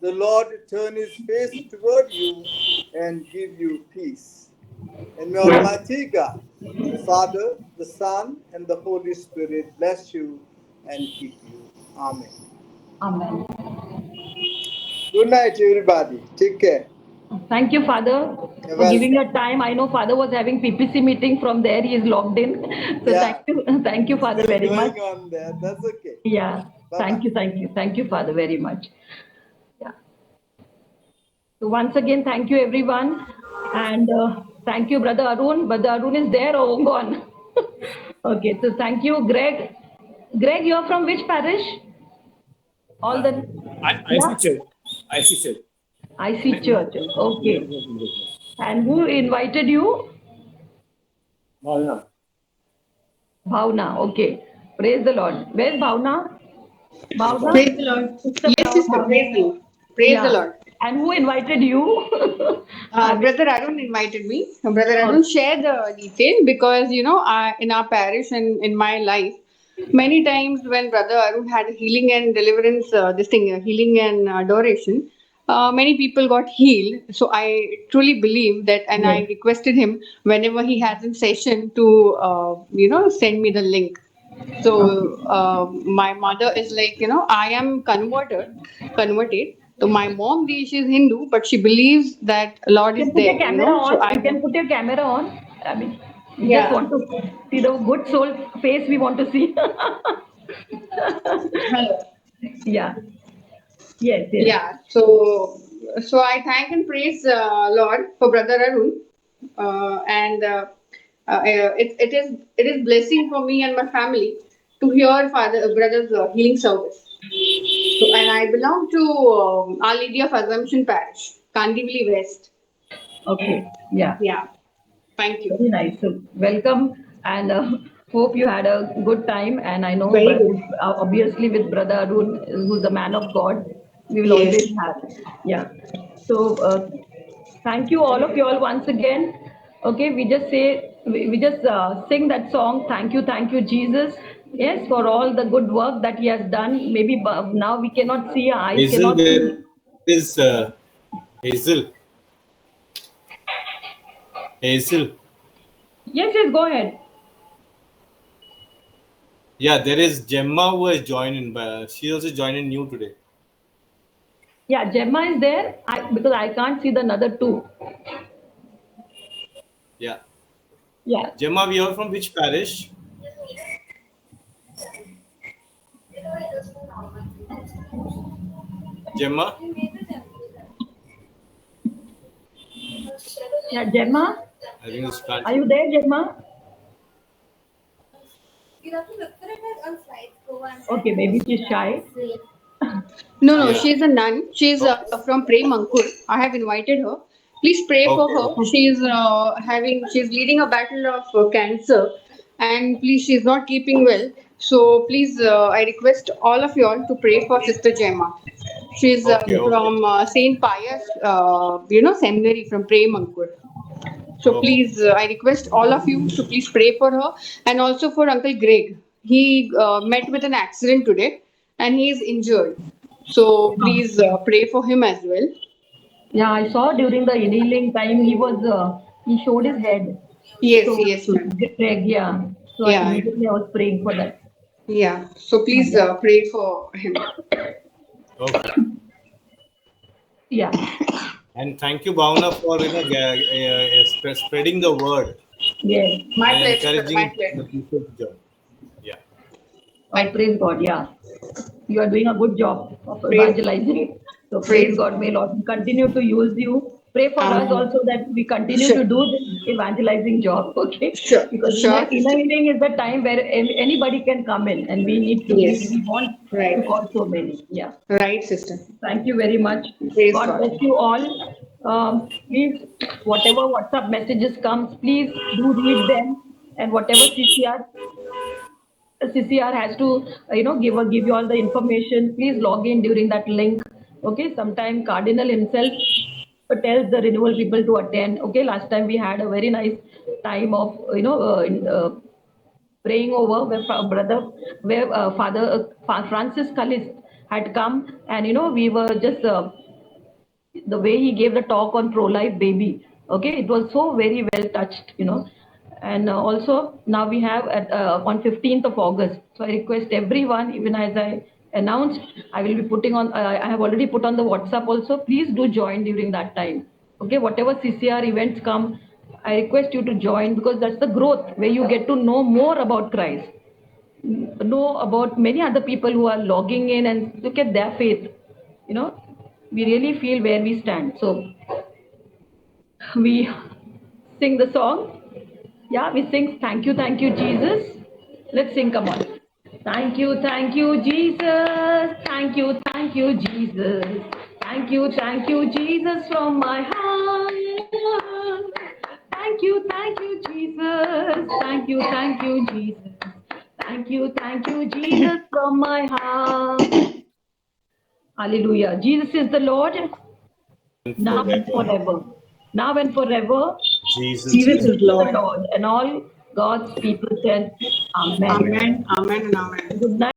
The Lord turn his face toward you and give you peace. And may Almighty God, the Father, the Son, and the Holy Spirit bless you and keep you. Amen. Amen. Good night, everybody. Take care. Thank you, Father, You're for giving welcome. your time. I know Father was having PPC meeting from there. He is logged in. So Yeah. thank you, Father, Still very much. going on there. That's okay. Yeah. Bye-bye. Thank you, Father, very much. Yeah. So once again, thank you, everyone, and thank you, Brother Arun. Brother Arun is there or gone? Okay. So thank you, Greg. Greg, you are from which parish? All the I see church. I see church. I see church. Okay. And who invited you? Bhavna. Bhavna. Okay. Praise the Lord. Where's Bhavna? Bhavna? Praise the Lord. Sister Yes, sister. Praise the Lord. Praise the Yeah. Lord. And who invited you? I mean, Brother Arun invited me. Brother Arun shared the detail because in our parish and in my life, many times when Brother Arun had healing and deliverance, healing and adoration, many people got healed. So I truly believe that, and I requested him whenever he has a session to send me the link. So my mother is like, I am converted. So my mom, she's Hindu, but she believes that Lord you is can put your there, camera So on. I You can put your camera on. I mean, we just yeah. want to see the good soul face we want to see. Hello. Yeah. Yes, yes. Yeah. So I thank and praise Lord for Brother Arun, and it is blessing for me and my family to hear Father Brother's healing service. So, and I belong to Our Lady of Assumption Parish, Kandivali West. Okay. Yeah. Yeah. Thank you. Very nice. So welcome, and hope you had a good time. And I know, Very good. obviously, with Brother Arun, who's a man of God, we will Yes. always have. Yeah. So thank you all of you all once again. Okay, we just say we just sing that song. Thank you, Jesus. Yes, for all the good work that He has done. Maybe now we cannot see, our eyes Hazel, cannot there see. is Hazel. Hazel. Yes, yes, go ahead. Yeah, there is Gemma who has joined in. She also joined in new today. Yeah, Gemma is there. Because I can't see the another two. Yeah. Yeah. Gemma, we are from which parish? Gemma? Yeah, Gemma, I think it's plant. are you there, Gemma? Okay, maybe she's shy. No, Yeah. she's a nun. She's from Prem Ankur. I have invited her. Please pray for Okay, her. okay. She's leading a battle of cancer, and please, she's not keeping well. So please, I request all of you all to pray for Sister Gemma. She's Okay, okay. from Saint Pius, seminary from Prem Ankur. So Okay. please, I request all of you to please pray for her and also for Uncle Greg. He met with an accident today and he is injured. So please pray for him as well. Yeah, I saw during the healing time he showed his head. Yes, So yes, ma'am. Greg, yeah. So Yeah, immediately I was praying for that. yeah. So please pray for him. Okay. Yeah. And thank you, Bhavna, for spreading the word Yes. My and pleasure, my encouraging the pleasure. people to join. Yeah. I praise God, yeah. You are doing a good job of Praise, evangelizing. So praise praise God, may Lord continue to use you. Pray for us Amen. also that we continue Sure, to do this evangelizing job, okay? sure, Because sure, inner sister. healing is the time where anybody can come in, and we need to, Yes, we want to right, call so many. Yeah. right, sister. Thank you very much. Praise God God. bless you all. Please, whatever WhatsApp messages comes, please do read them, and whatever CCR has to, give you all the information. Please log in during that link. Okay, sometime Cardinal himself tells the renewal people to attend. Okay, last time we had a very nice time of, praying over where Father Francis Calist had come, and we were just the way he gave the talk on pro-life baby. Okay, it was so very well touched. And also now we have on 15th of August. So I request everyone, even as I announced, I will be putting on. I have already put on the WhatsApp also. Please do join during that time. Okay, whatever CCR events come, I request you to join, because that's the growth where you get to know more about Christ, know about many other people who are logging in and look at their faith. We really feel where we stand. So we sing the song. Yeah, we sing thank you, Jesus. Let's sing, come on. Thank you, Jesus. Thank you, Jesus. Thank you, Jesus, from my heart. Thank you, Jesus. Thank you, Jesus. Thank you, Jesus, from my heart. Hallelujah. Jesus is the Lord, now and forever. Now and forever, Jesus Jesus is is the Lord. Lord. And all God's people said, Amen. Amen, amen, and amen. Good night.